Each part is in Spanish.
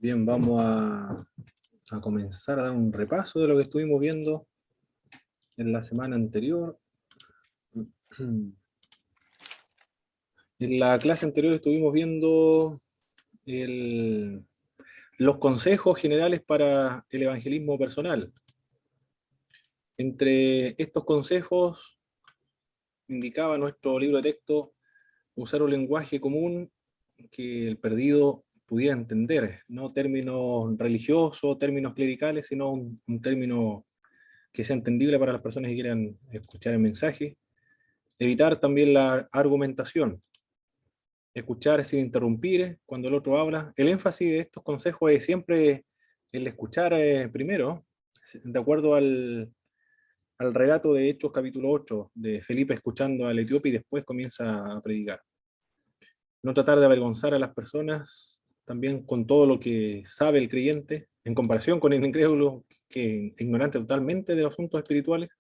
Bien, vamos a comenzar a dar un repaso de lo que estuvimos viendo en la semana anterior. En la clase anterior estuvimos viendo el- los consejos generales para el evangelismo personal. Entre estos consejos, indicaba nuestro libro de texto usar un lenguaje común que el perdido pudiera entender, no términos religiosos, términos clericales, sino un término que sea entendible para las personas que quieran escuchar el mensaje. Evitar también la argumentación, escuchar sin interrumpir cuando el otro habla. El énfasis de estos consejos es siempre el escuchar primero, de acuerdo al relato de Hechos capítulo 8, de Felipe escuchando al etíope y después comienza a predicar. No tratar de avergonzar a las personas, también con todo lo que sabe el creyente, en comparación con el incrédulo, que es ignorante totalmente de los asuntos espirituales.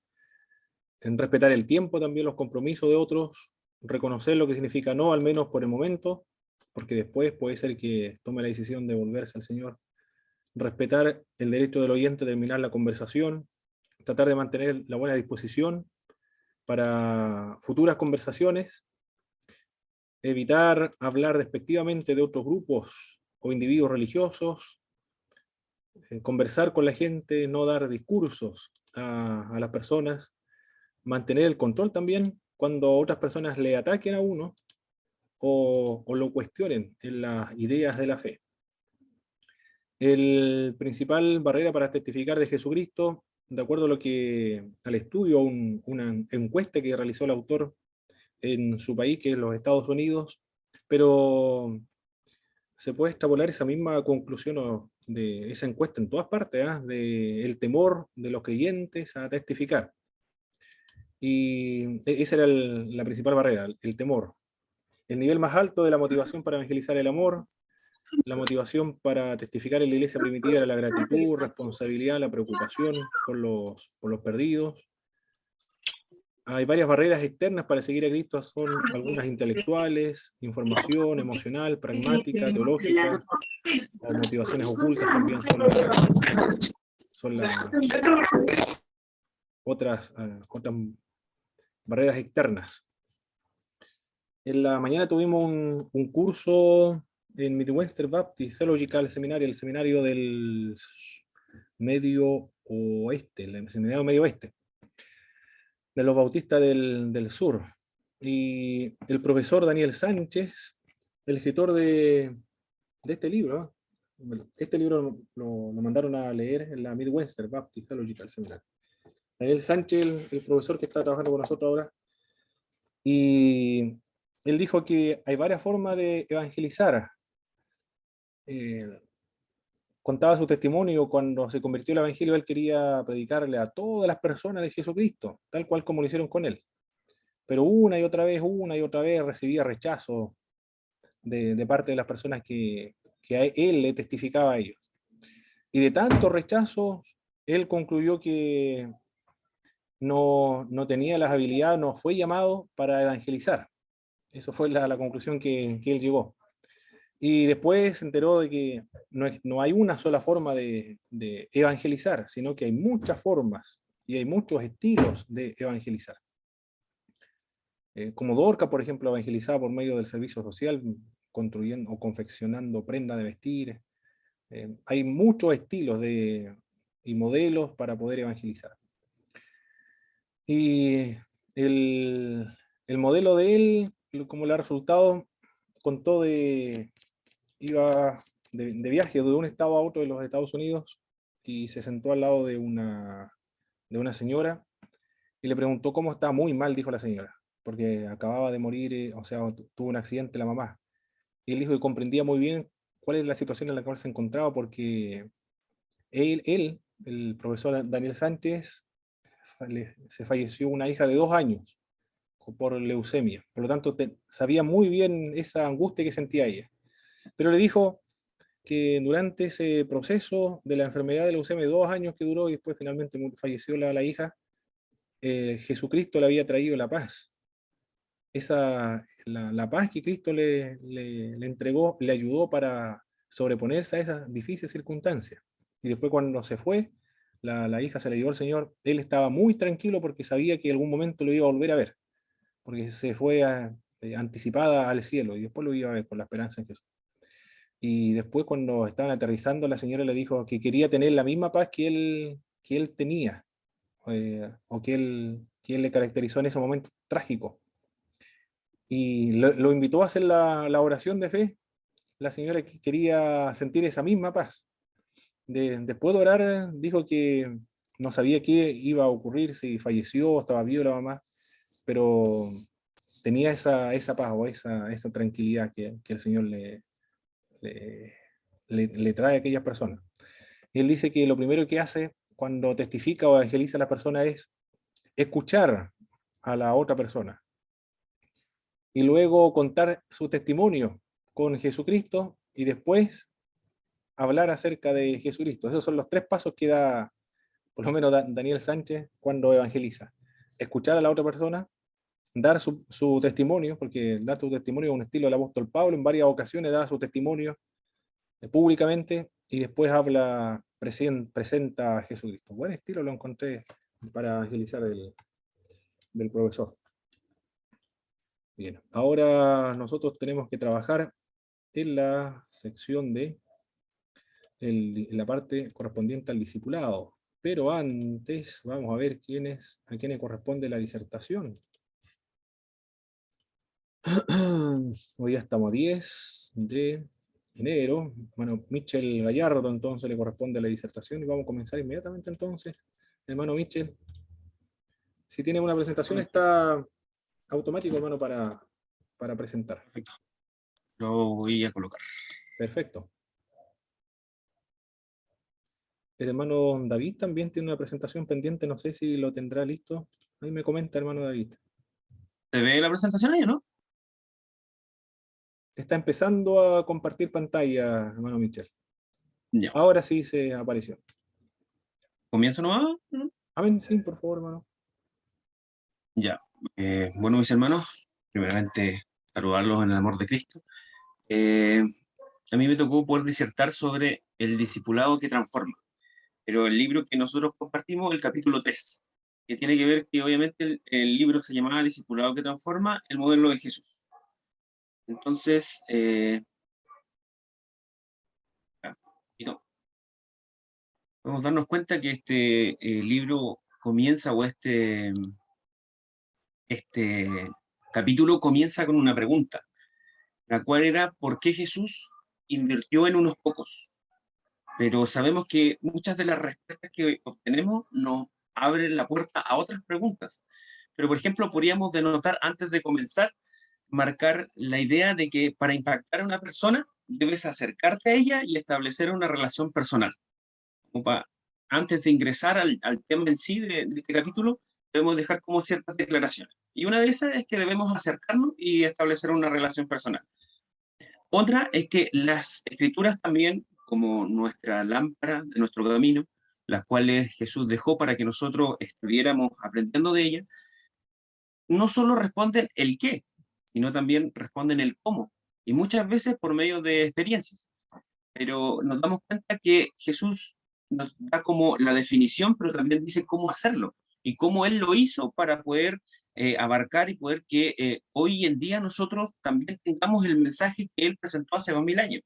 En respetar el tiempo, también los compromisos de otros, reconocer lo que significa no, al menos por el momento, porque después puede ser que tome la decisión de volverse al Señor. Respetar el derecho del oyente a terminar la conversación, tratar de mantener la buena disposición para futuras conversaciones, evitar hablar despectivamente de otros grupos o individuos religiosos, conversar con la gente, no dar discursos a las personas, mantener el control también cuando otras personas le ataquen a uno o lo cuestionen en las ideas de la fe. El principal barrera para testificar de Jesucristo, de acuerdo a lo que al estudio, una encuesta que realizó el autor en su país, que es los Estados Unidos, pero se puede extrapolar esa misma conclusión de esa encuesta en todas partes, de el temor de los creyentes a testificar. Y esa era la principal barrera, el temor. El nivel más alto de la motivación para evangelizar el amor, la motivación para testificar en la iglesia primitiva era la gratitud, responsabilidad, la preocupación por los perdidos. Hay varias barreras externas para seguir a Cristo, son algunas intelectuales, información, emocional, pragmática, teológica, o motivaciones ocultas también son las otras barreras externas. En la mañana tuvimos un curso en Midwestern Baptist Theological Seminary, el seminario del medio oeste, el seminario medio oeste, de los bautistas del sur. Y el profesor Daniel Sánchez, el escritor de este libro, este libro lo mandaron a leer en la Midwestern Baptist Theological Seminary. Daniel Sánchez, el profesor que está trabajando con nosotros ahora, y él dijo que hay varias formas de evangelizar. Contaba su testimonio cuando se convirtió al evangelio, él quería predicarle a todas las personas de Jesucristo, tal cual como lo hicieron con él. Pero una y otra vez recibía rechazo de parte de las personas que a él le testificaba a ellos. Y de tantos rechazos, él concluyó que no tenía las habilidades, no fue llamado para evangelizar. Eso fue la conclusión que él llegó. Y después se enteró de que no hay una sola forma de evangelizar, sino que hay muchas formas y hay muchos estilos de evangelizar. Como Dorca, por ejemplo, evangelizaba por medio del servicio social, construyendo o confeccionando prendas de vestir. Hay muchos estilos y modelos para poder evangelizar. Y el, el modelo de él, como le ha resultado, contó iba de viaje de un estado a otro de los Estados Unidos y se sentó al lado de una señora y le preguntó cómo estaba. Muy mal, dijo la señora, porque acababa de morir, o sea, tuvo un accidente la mamá. Y él dijo que comprendía muy bien cuál era la situación en la cual se encontraba, porque el profesor Daniel Sánchez, se falleció una hija de 2 años por leucemia. Por lo tanto, sabía muy bien esa angustia que sentía ella. Pero le dijo que durante ese proceso de la enfermedad de leucemia, 2 años que duró y después finalmente falleció la hija, Jesucristo le había traído la paz. La paz que Cristo le entregó le ayudó para sobreponerse a esas difíciles circunstancias. Y después cuando se fue, la hija se le dio al Señor, él estaba muy tranquilo porque sabía que en algún momento lo iba a volver a ver, porque se fue anticipada al cielo y después lo iba a ver con la esperanza en Jesús. Y después cuando estaban aterrizando, la señora le dijo que quería tener la misma paz que él tenía, o que él le caracterizó en ese momento trágico. Y lo invitó a hacer la oración de fe. La señora quería sentir esa misma paz. Después de orar, dijo que no sabía qué iba a ocurrir, si falleció, estaba viva la mamá, pero tenía esa paz o esa tranquilidad que el Señor le, le trae a aquellas personas. Y él dice que lo primero que hace cuando testifica o evangeliza a la persona es escuchar a la otra persona y luego contar su testimonio con Jesucristo y después hablar acerca de Jesucristo. Esos son los tres pasos que da, por lo menos, Daniel Sánchez cuando evangeliza. Escuchar a la otra persona, dar su testimonio, porque dar tu testimonio es un estilo del apóstol Pablo, en varias ocasiones da su testimonio públicamente y después presenta a Jesucristo. Buen estilo lo encontré para evangelizar del profesor. Bien, ahora nosotros tenemos que trabajar en la sección de en la parte correspondiente al discipulado. Pero antes vamos a ver a quiénes corresponde la disertación. Hoy ya estamos a 10 de enero. Bueno, Michel Gallardo entonces le corresponde la disertación y vamos a comenzar inmediatamente entonces. Hermano Michel, si tiene una presentación está automático, hermano, para presentar. Perfecto. Lo voy a colocar. Perfecto. El hermano David también tiene una presentación pendiente, no sé si lo tendrá listo. Ahí me comenta, hermano David. ¿Se ve la presentación ahí o no? Está empezando a compartir pantalla, hermano Michel. Ya. Ahora sí se apareció. ¿Comienzo nomás? Amén, sí, por favor, hermano. Ya. Bueno, mis hermanos, primeramente saludarlos en el amor de Cristo. A mí me tocó poder disertar sobre el discipulado que transforma, pero el libro que nosotros compartimos, el capítulo 3, que tiene que ver que obviamente el libro se llamaba Discipulado que transforma, el modelo de Jesús. Entonces, podemos darnos cuenta que este libro comienza, o este capítulo comienza con una pregunta, la cual era ¿por qué Jesús invirtió en unos pocos? Pero sabemos que muchas de las respuestas que obtenemos nos abren la puerta a otras preguntas. Pero, por ejemplo, podríamos denotar antes de comenzar, marcar la idea de que para impactar a una persona debes acercarte a ella y establecer una relación personal. Antes de ingresar al tema en sí de este capítulo, debemos dejar como ciertas declaraciones. Y una de esas es que debemos acercarnos y establecer una relación personal. Otra es que las escrituras también, como nuestra lámpara de nuestro camino, las cuales Jesús dejó para que nosotros estuviéramos aprendiendo de ellas, no solo responden el qué, sino también responden el cómo, y muchas veces por medio de experiencias. Pero nos damos cuenta que Jesús nos da como la definición, pero también dice cómo hacerlo y cómo Él lo hizo para poder abarcar y poder que hoy en día nosotros también tengamos el mensaje que Él presentó hace 2000 años.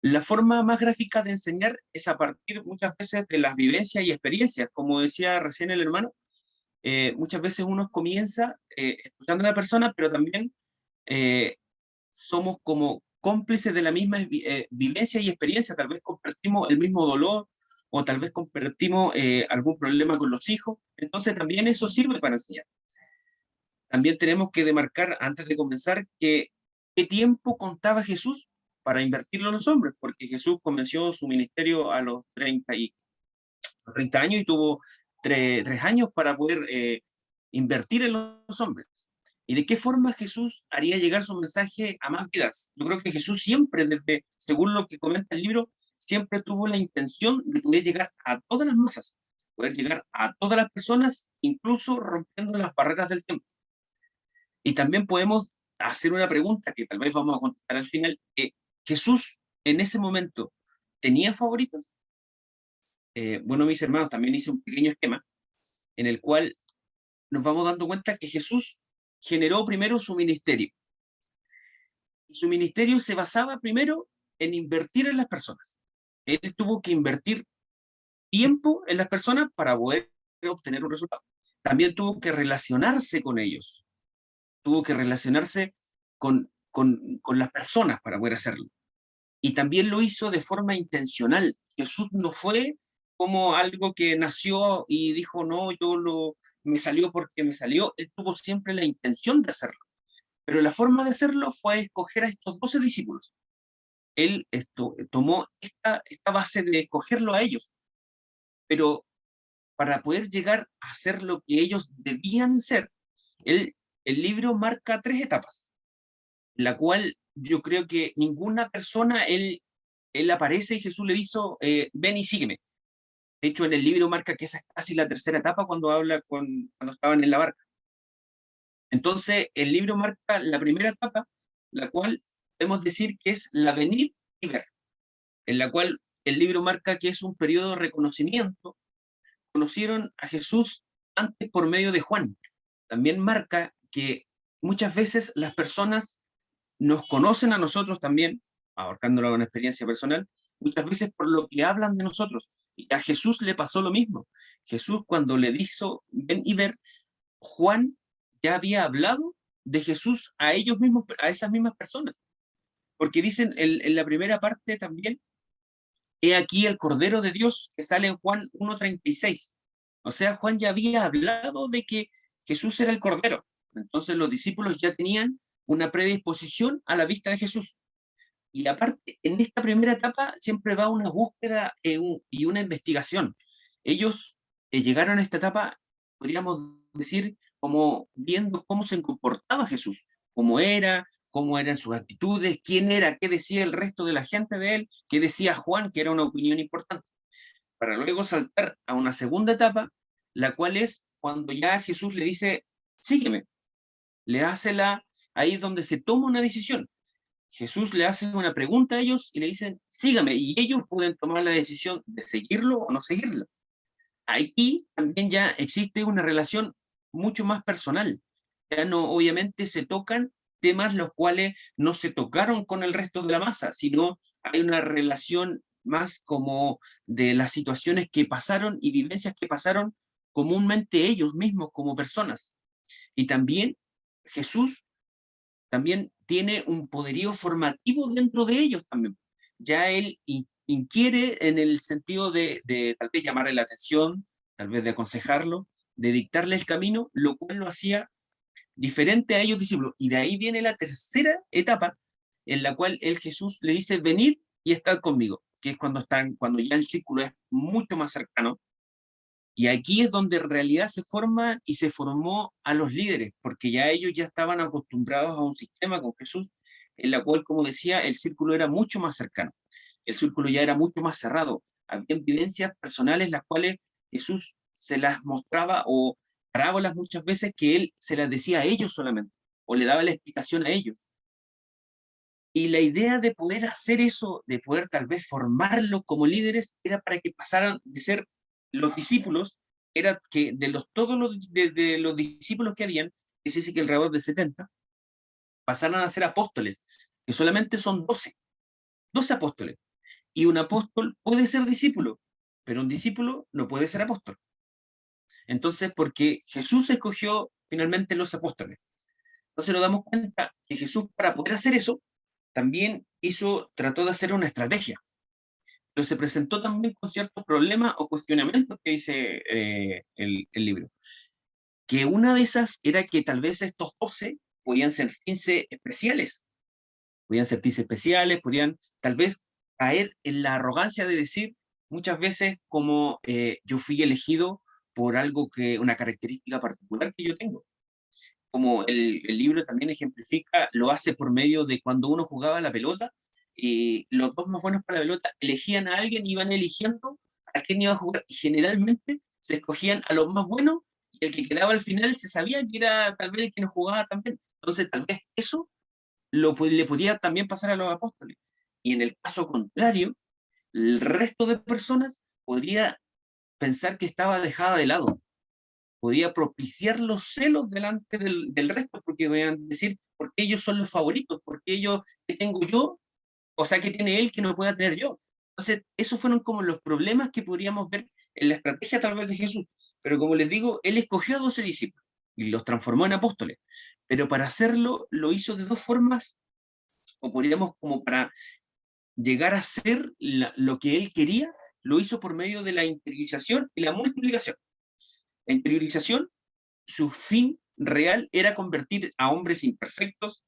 La forma más gráfica de enseñar es a partir muchas veces de las vivencias y experiencias, como decía recién el hermano. Muchas veces uno comienza escuchando a la persona, pero también eh, somos como cómplices de la misma vivencia y experiencia. Tal vez compartimos el mismo dolor o tal vez compartimos algún problema con los hijos. Entonces también eso sirve para enseñar. También tenemos que demarcar antes de comenzar que qué tiempo contaba Jesús para invertirlo en los hombres, porque Jesús comenzó su ministerio a los 30 años y tuvo 3 años para poder invertir en los hombres. ¿Y de qué forma Jesús haría llegar su mensaje a más vidas? Yo creo que Jesús siempre, según lo que comenta el libro, siempre tuvo la intención de poder llegar a todas las masas, poder llegar a todas las personas, incluso rompiendo las barreras del tiempo. Y también podemos hacer una pregunta que tal vez vamos a contestar al final. ¿Jesús en ese momento tenía favoritos? Bueno, mis hermanos, también hice un pequeño esquema en el cual nos vamos dando cuenta que Jesús generó primero su ministerio. Y su ministerio se basaba primero en invertir en las personas. Él tuvo que invertir tiempo en las personas para poder obtener un resultado. También tuvo que relacionarse con ellos, tuvo que relacionarse con las personas para poder hacerlo. Y también lo hizo de forma intencional. Jesús no fue como algo que nació y dijo, no, me salió porque me salió. Él tuvo siempre la intención de hacerlo. Pero la forma de hacerlo fue escoger a estos 12 discípulos. Él tomó esta base de escogerlo a ellos. Pero para poder llegar a ser lo que ellos debían ser, el libro marca 3 etapas, en la cual yo creo que ninguna persona, él aparece y Jesús le hizo, ven y sígueme. De hecho, en el libro marca que esa es casi la tercera etapa cuando habla cuando estaban en la barca. Entonces, el libro marca la primera etapa, la cual podemos decir que es la venir y ver, en la cual el libro marca que es un periodo de reconocimiento. Conocieron a Jesús antes por medio de Juan. También marca que muchas veces las personas nos conocen a nosotros también, abarcándolo a una experiencia personal, muchas veces por lo que hablan de nosotros. Y a Jesús le pasó lo mismo. Jesús cuando le dijo, ven y ver, Juan ya había hablado de Jesús a ellos mismos, a esas mismas personas. Porque dicen en la primera parte también, he aquí el Cordero de Dios que sale en Juan 1:36. O sea, Juan ya había hablado de que Jesús era el Cordero. Entonces los discípulos ya tenían una predisposición a la vista de Jesús. Y aparte, en esta primera etapa siempre va una búsqueda y una investigación. Ellos llegaron a esta etapa, podríamos decir, como viendo cómo se comportaba Jesús, cómo eran sus actitudes, quién era, qué decía el resto de la gente de él, qué decía Juan, que era una opinión importante. Para luego saltar a una segunda etapa, la cual es cuando ya Jesús le dice, sígueme, le hace ahí es donde se toma una decisión. Jesús le hace una pregunta a ellos y le dicen, sígame, y ellos pueden tomar la decisión de seguirlo o no seguirlo. Aquí también ya existe una relación mucho más personal. Ya no, obviamente, se tocan temas los cuales no se tocaron con el resto de la masa, sino hay una relación más como de las situaciones que pasaron y vivencias que pasaron comúnmente ellos mismos como personas. Y también Jesús también tiene un poderío formativo dentro de ellos también. Ya él inquiere en el sentido de tal vez llamarle la atención, tal vez de aconsejarlo, de dictarle el camino, lo cual lo hacía diferente a ellos discípulos. Y de ahí viene la tercera etapa, en la cual el Jesús le dice, venid y estad conmigo, que es cuando ya el círculo es mucho más cercano. Y aquí es donde en realidad se forma y se formó a los líderes, porque ya ellos ya estaban acostumbrados a un sistema con Jesús, en la cual, como decía, el círculo era mucho más cercano, el círculo ya era mucho más cerrado. Había vivencias personales las cuales Jesús se las mostraba o parábolas muchas veces que él se las decía a ellos solamente, o le daba la explicación a ellos. Y la idea de poder hacer eso, de poder tal vez formarlos como líderes, era para que pasaran de ser los discípulos, era que todos de los discípulos que habían, que se dice que alrededor de 70, pasaran a ser apóstoles, que solamente son 12 apóstoles. Y un apóstol puede ser discípulo, pero un discípulo no puede ser apóstol. Entonces, porque Jesús escogió finalmente los apóstoles. Entonces nos damos cuenta que Jesús, para poder hacer eso, también trató de hacer una estrategia, pero se presentó también con ciertos problemas o cuestionamientos que dice el libro. Que una de esas era que tal vez estos 12 podían sentirse especiales, podían tal vez caer en la arrogancia de decir muchas veces como yo fui elegido por una característica particular que yo tengo. Como el libro también ejemplifica, lo hace por medio de cuando uno jugaba la pelota, y los dos más buenos para la pelota elegían a alguien, iban eligiendo a quién iba a jugar, y generalmente se escogían a los más buenos, y el que quedaba al final se sabía que era tal vez el que no jugaba también. Entonces, tal vez eso le podía también pasar a los apóstoles, Y en el caso contrario, el resto de personas podría pensar que estaba dejada de lado, podía propiciar los celos delante del resto, porque podían decir, ¿por qué ellos son los favoritos? ¿Por qué ellos, qué tengo yo? O sea, ¿qué tiene él que no pueda tener yo? Entonces, esos fueron como los problemas que podríamos ver en la estrategia tal vez de Jesús. Pero como les digo, él escogió a 12 discípulos y los transformó en apóstoles. Pero para hacerlo, lo hizo de dos formas, o podríamos como para llegar a ser lo que él quería, lo hizo por medio de la interiorización y la multiplicación. La interiorización, su fin real era convertir a hombres imperfectos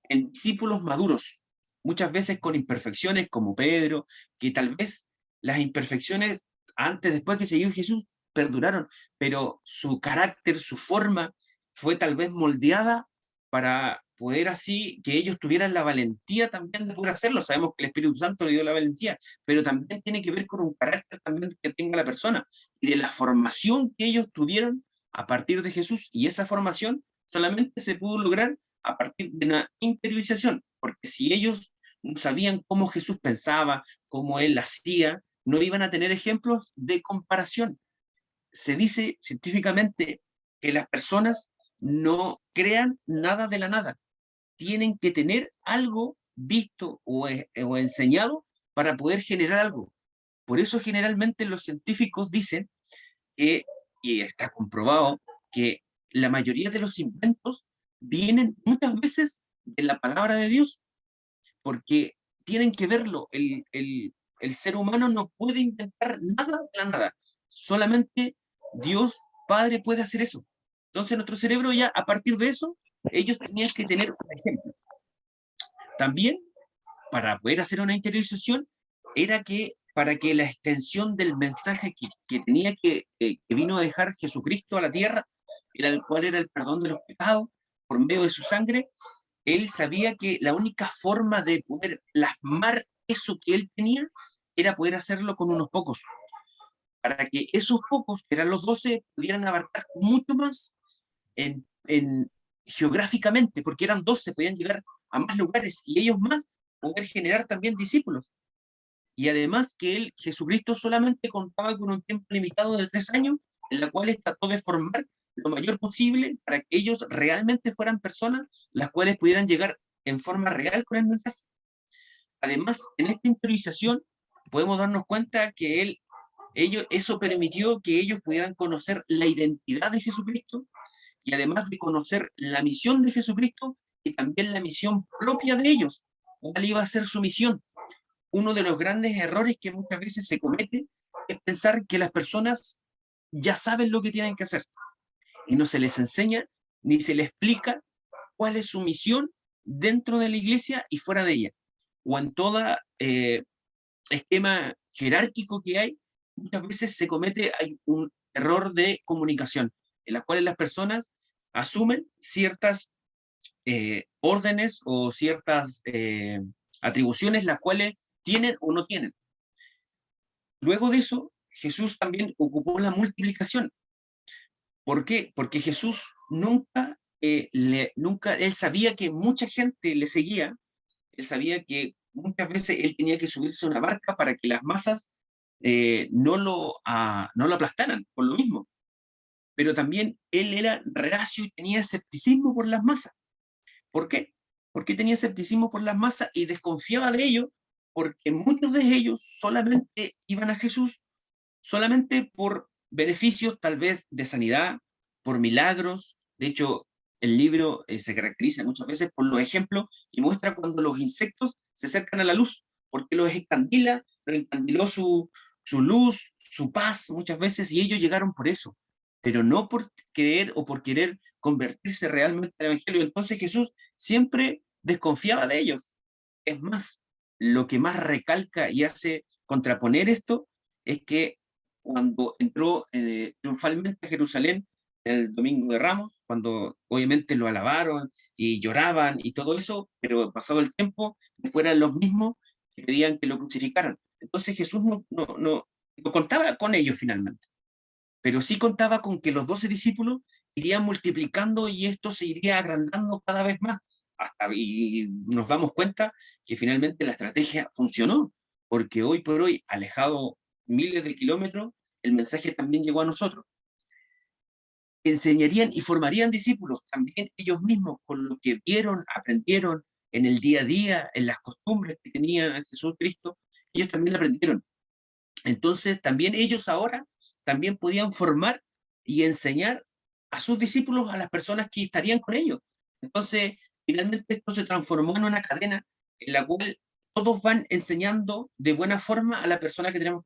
en discípulos maduros, muchas veces con imperfecciones como Pedro, que tal vez las imperfecciones antes, después que siguió Jesús, perduraron, pero su carácter, su forma, fue tal vez moldeada para poder así que ellos tuvieran la valentía también de poder hacerlo. Sabemos que el Espíritu Santo le dio la valentía, pero también tiene que ver con un carácter también que tenga la persona y de la formación que ellos tuvieron a partir de Jesús. Y esa formación solamente se pudo lograr a partir de una interiorización, porque si ellos no sabían cómo Jesús pensaba, cómo él hacía, no iban a tener ejemplos de comparación. Se dice científicamente que las personas no crean nada de la nada, tienen que tener algo visto o enseñado para poder generar algo. Por eso generalmente los científicos dicen que, y está comprobado, que la mayoría de los inventos vienen muchas veces de la palabra de Dios, porque tienen que verlo. El ser humano no puede inventar nada de la nada. Solamente Dios Padre puede hacer eso. Entonces nuestro cerebro ya, a partir de eso, ellos tenían que tener un ejemplo. También, para poder hacer una interiorización, era que para que la extensión del mensaje que tenía que vino a dejar Jesucristo a la tierra, era el cual era el perdón de los pecados por medio de su sangre, él sabía que la única forma de poder plasmar eso que él tenía era poder hacerlo con unos pocos, para que esos pocos, que eran los 12, pudieran abarcar mucho más geográficamente, porque eran 12, podían llegar a más lugares y ellos más poder generar también discípulos. Y además que él, Jesucristo, solamente contaba con un tiempo limitado de 3 años, en la cual trató de formar lo mayor posible para que ellos realmente fueran personas las cuales pudieran llegar en forma real con el mensaje. Además, en esta interiorización podemos darnos cuenta que eso permitió que ellos pudieran conocer la identidad de Jesucristo y además de conocer la misión de Jesucristo y también la misión propia de ellos. ¿Cuál iba a ser su misión? Uno de los grandes errores que muchas veces se comete es pensar que las personas ya saben lo que tienen que hacer y no se les enseña ni se les explica cuál es su misión dentro de la iglesia y fuera de ella. O en todo esquema jerárquico que hay, muchas veces se comete un error de comunicación, en la cual las personas asumen ciertas órdenes o ciertas atribuciones las cuales tienen o no tienen. Luego de eso, Jesús también ocupó la multiplicación. ¿Por qué? Porque Jesús nunca, él sabía que mucha gente le seguía, él sabía que muchas veces él tenía que subirse a una barca para que las masas no lo aplastaran, por lo mismo. Pero también él era reacio y tenía escepticismo por las masas. ¿Por qué? Porque tenía escepticismo por las masas y desconfiaba de ellos, porque muchos de ellos solamente iban a Jesús solamente por beneficios tal vez de sanidad, por milagros. De hecho, el libro se caracteriza muchas veces por los ejemplos y muestra cuando los insectos se acercan a la luz, porque los encandila, pero encandiló su luz, su paz muchas veces, y ellos llegaron por eso, pero no por creer o por querer convertirse realmente al Evangelio. Entonces Jesús siempre desconfiaba de ellos. Es más, lo que más recalca y hace contraponer esto es que cuando entró triunfalmente a Jerusalén el Domingo de Ramos, cuando obviamente lo alabaron y lloraban y todo eso, pero pasado el tiempo, después eran los mismos que pedían que lo crucificaran. Entonces Jesús no contaba con ellos finalmente, pero sí contaba con que los 12 discípulos irían multiplicando y esto se iría agrandando cada vez más, y nos damos cuenta que finalmente la estrategia funcionó, porque hoy por hoy, alejado miles de kilómetros, el mensaje también llegó a nosotros. Enseñarían y formarían discípulos también ellos mismos con lo que vieron, aprendieron en el día a día, en las costumbres que tenía Jesús Cristo, ellos también aprendieron. Entonces también ellos ahora también podían formar y enseñar a sus discípulos, a las personas que estarían con ellos. Entonces, finalmente esto se transformó en una cadena en la cual todos van enseñando de buena forma a la persona que tenemos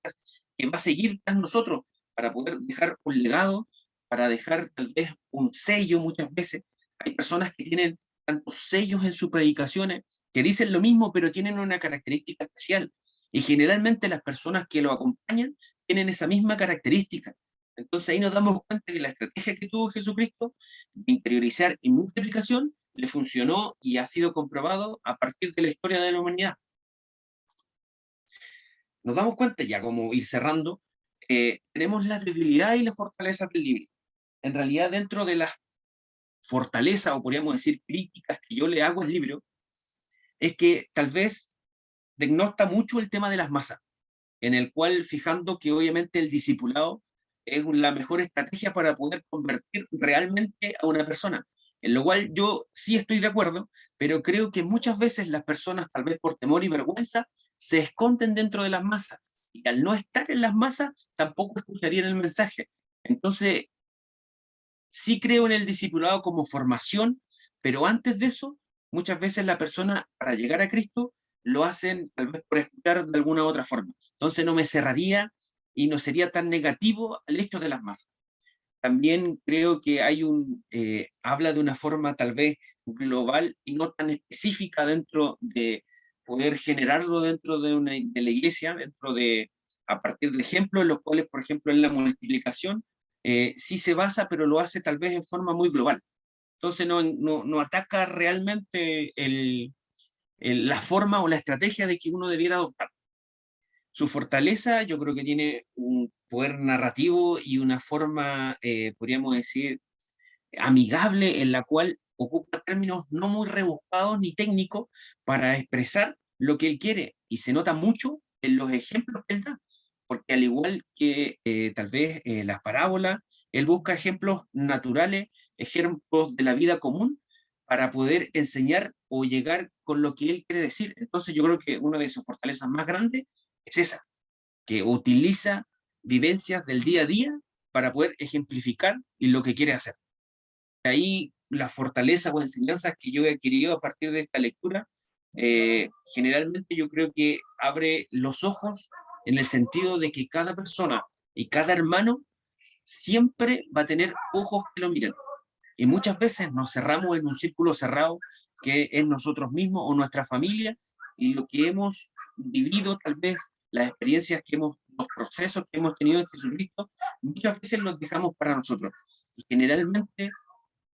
que va a seguir tras nosotros para poder dejar un legado, para dejar tal vez un sello muchas veces. Hay personas que tienen tantos sellos en sus predicaciones que dicen lo mismo, pero tienen una característica especial. Y generalmente las personas que lo acompañan tienen esa misma característica. Entonces ahí nos damos cuenta que la estrategia que tuvo Jesucristo de interiorizar y multiplicación le funcionó y ha sido comprobado a partir de la historia de la humanidad. Nos damos cuenta, ya como ir cerrando, tenemos las debilidades y las fortalezas del libro. En realidad, dentro de las fortalezas, o podríamos decir críticas que yo le hago al libro, es que tal vez denota mucho el tema de las masas, en el cual fijando que obviamente el discipulado es la mejor estrategia para poder convertir realmente a una persona, en lo cual yo sí estoy de acuerdo, pero creo que muchas veces las personas, tal vez por temor y vergüenza, se esconden dentro de las masas, y al no estar en las masas, tampoco escucharían el mensaje. Entonces, sí creo en el discipulado como formación, pero antes de eso, muchas veces la persona, para llegar a Cristo, lo hacen tal vez por escuchar de alguna otra forma. Entonces no me cerraría y no sería tan negativo al hecho de las masas. También creo que habla de una forma tal vez global y no tan específica dentro de poder generarlo dentro de la iglesia, a partir de ejemplos en los cuales, por ejemplo, en la multiplicación, sí se basa, pero lo hace tal vez en forma muy global. Entonces no ataca realmente la forma o la estrategia de que uno debiera adoptar. Su fortaleza, yo creo que tiene un poder narrativo y una forma, podríamos decir, amigable, en la cual ocupa términos no muy rebuscados ni técnicos para expresar lo que él quiere. Y se nota mucho en los ejemplos que él da, porque al igual que tal vez las parábolas, él busca ejemplos naturales, ejemplos de la vida común, para poder enseñar o llegar con lo que él quiere decir. Entonces yo creo que una de sus fortalezas más grandes es esa, que utiliza vivencias del día a día para poder ejemplificar y lo que quiere hacer. De ahí las fortalezas o enseñanzas que yo he adquirido a partir de esta lectura, generalmente yo creo que abre los ojos en el sentido de que cada persona y cada hermano siempre va a tener ojos que lo miren. Y muchas veces nos cerramos en un círculo cerrado que es nosotros mismos o nuestra familia, y lo que hemos vivido, tal vez las experiencias los procesos que hemos tenido en Jesucristo, muchas veces los dejamos para nosotros. Y generalmente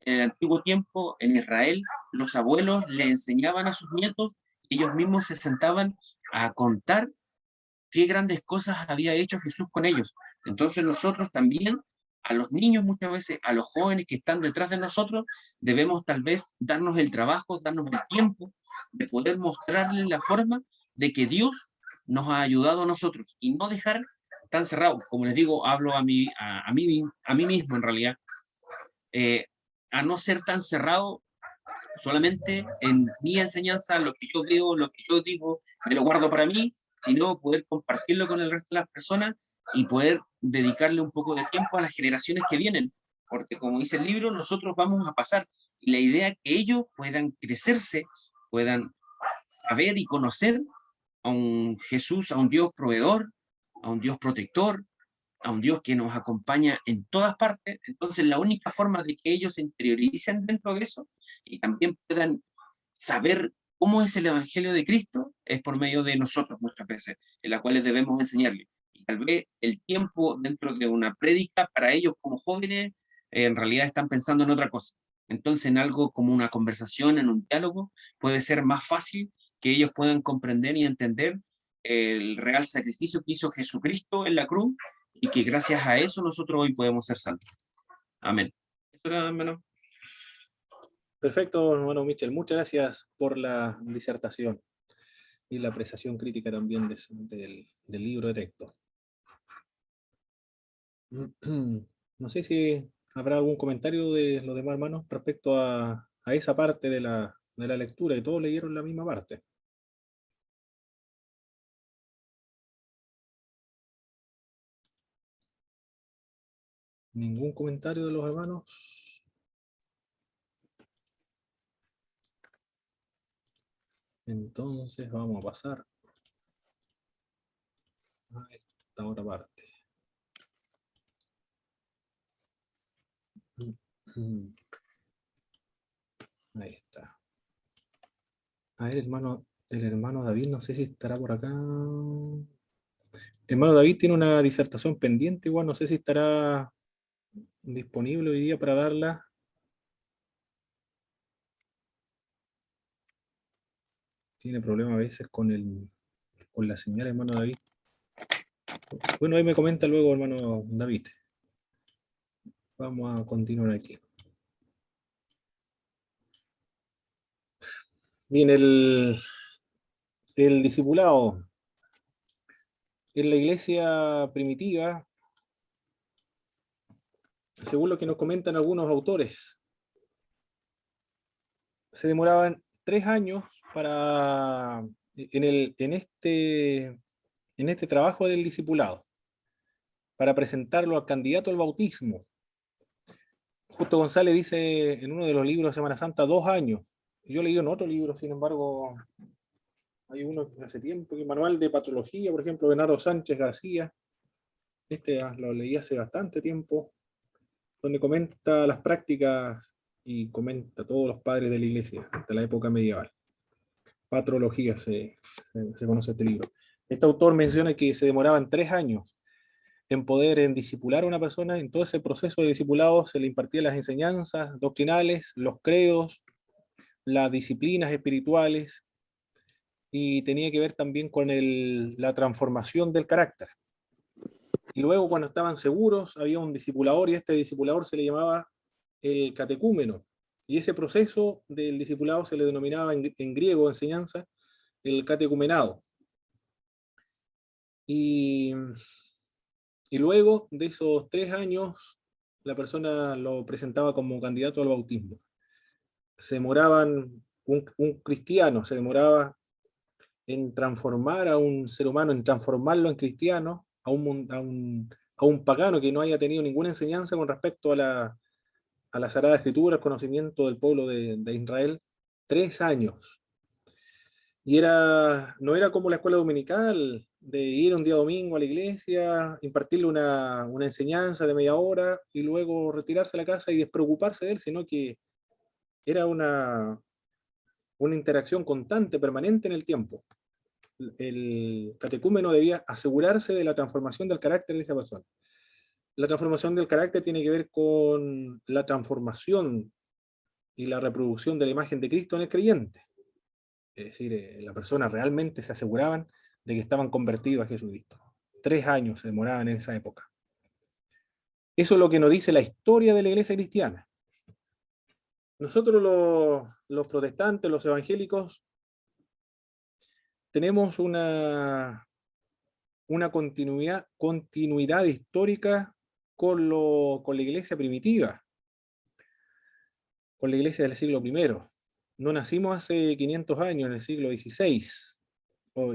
en el antiguo tiempo, en Israel, los abuelos le enseñaban a sus nietos, ellos mismos se sentaban a contar qué grandes cosas había hecho Jesús con ellos. Entonces nosotros también, a los niños muchas veces, a los jóvenes que están detrás de nosotros, debemos tal vez darnos el trabajo, darnos el tiempo de poder mostrarles la forma de que Dios nos ha ayudado a nosotros y no dejar tan cerrado. Como les digo, hablo a mí mismo en realidad, eh, a no ser tan cerrado solamente en mi enseñanza, lo que yo veo, lo que yo digo, me lo guardo para mí, sino poder compartirlo con el resto de las personas y poder dedicarle un poco de tiempo a las generaciones que vienen, porque como dice el libro, nosotros vamos a pasar, y la idea es que ellos puedan crecerse, puedan saber y conocer a un Jesús, a un Dios proveedor, a un Dios protector, a un Dios que nos acompaña en todas partes. Entonces la única forma de que ellos se interioricen dentro de eso y también puedan saber cómo es el Evangelio de Cristo es por medio de nosotros muchas veces, en las cuales debemos enseñarles. Y tal vez el tiempo dentro de una prédica para ellos como jóvenes, en realidad están pensando en otra cosa. Entonces en algo como una conversación, en un diálogo, puede ser más fácil que ellos puedan comprender y entender el real sacrificio que hizo Jesucristo en la cruz, y que gracias a eso nosotros hoy podemos ser salvos. Amén. Eso era, hermano. Perfecto, hermano Michel. Muchas gracias por la disertación y la apreciación crítica también del libro de texto. No sé si habrá algún comentario de los demás hermanos respecto a esa parte de la lectura, y todos leyeron la misma parte. ¿Ningún comentario de los hermanos? Entonces vamos a pasar a esta otra parte. Ahí está. A ver, el hermano David, no sé si estará por acá. Hermano David tiene una disertación pendiente, igual no sé si estará disponible hoy día para darla. Tiene problemas a veces con la señal, hermano David. Bueno, ahí me comenta luego, hermano David. Vamos a continuar aquí. Bien, el discipulado en la iglesia primitiva, según lo que nos comentan algunos autores, se demoraban 3 años en este trabajo del discipulado, para presentarlo al candidato al bautismo. Justo González dice en uno de los libros de Semana Santa 2 años. Yo leí en otro libro, sin embargo, hay uno hace tiempo, el Manual de Patología, por ejemplo, Bernardo Sánchez García. Lo leí hace bastante tiempo, donde comenta las prácticas y comenta todos los padres de la iglesia hasta la época medieval. Patrología se conoce este libro. Este autor menciona que se demoraban 3 años en discipular a una persona. En todo ese proceso de discipulado se le impartían las enseñanzas doctrinales, los credos, las disciplinas espirituales, y tenía que ver también con la transformación del carácter. Y luego, cuando estaban seguros, había un discipulador, y este discipulador se le llamaba el catecúmeno. Y ese proceso del discipulado se le denominaba en griego, enseñanza, el catecumenado. Y luego de esos 3 años, la persona lo presentaba como candidato al bautismo. Se demoraban, un cristiano se demoraba en transformar a un ser humano, en transformarlo en cristiano, a un pagano que no haya tenido ninguna enseñanza con respecto a la Sagrada Escritura, al conocimiento del pueblo de Israel. 3 años. Y no era como la escuela dominical, de ir un día domingo a la iglesia, impartirle una enseñanza de media hora y luego retirarse a la casa y despreocuparse de él, sino que era una interacción constante, permanente en el tiempo. El catecúmeno debía asegurarse de la transformación del carácter de esa persona. La transformación del carácter tiene que ver con la transformación y la reproducción de la imagen de Cristo en el creyente. Es decir, la persona realmente se aseguraban de que estaban convertidos a Jesucristo. 3 años se demoraban en esa época. Eso es lo que nos dice la historia de la iglesia cristiana. Nosotros los protestantes, los evangélicos, tenemos una continuidad histórica con la iglesia primitiva, con la iglesia del siglo I. No nacimos hace 500 años, en el siglo XVI,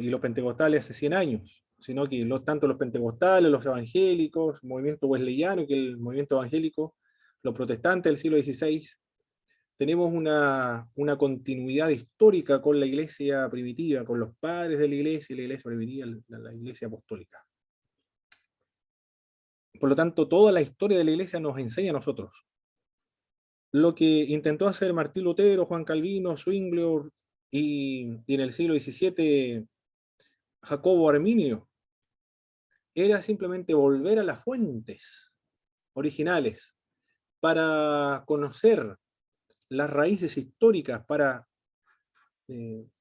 y los pentecostales hace 100 años, sino que tanto los pentecostales, los evangélicos, el movimiento wesleyano, que el movimiento evangélico, los protestantes del siglo XVI, tenemos una continuidad histórica con la iglesia primitiva, con los padres de la iglesia y la iglesia primitiva, la iglesia apostólica. Por lo tanto, toda la historia de la iglesia nos enseña a nosotros. Lo que intentó hacer Martín Lutero, Juan Calvino, Zwinglio y en el siglo XVII Jacobo Arminio, era simplemente volver a las fuentes originales para conocer las raíces históricas, para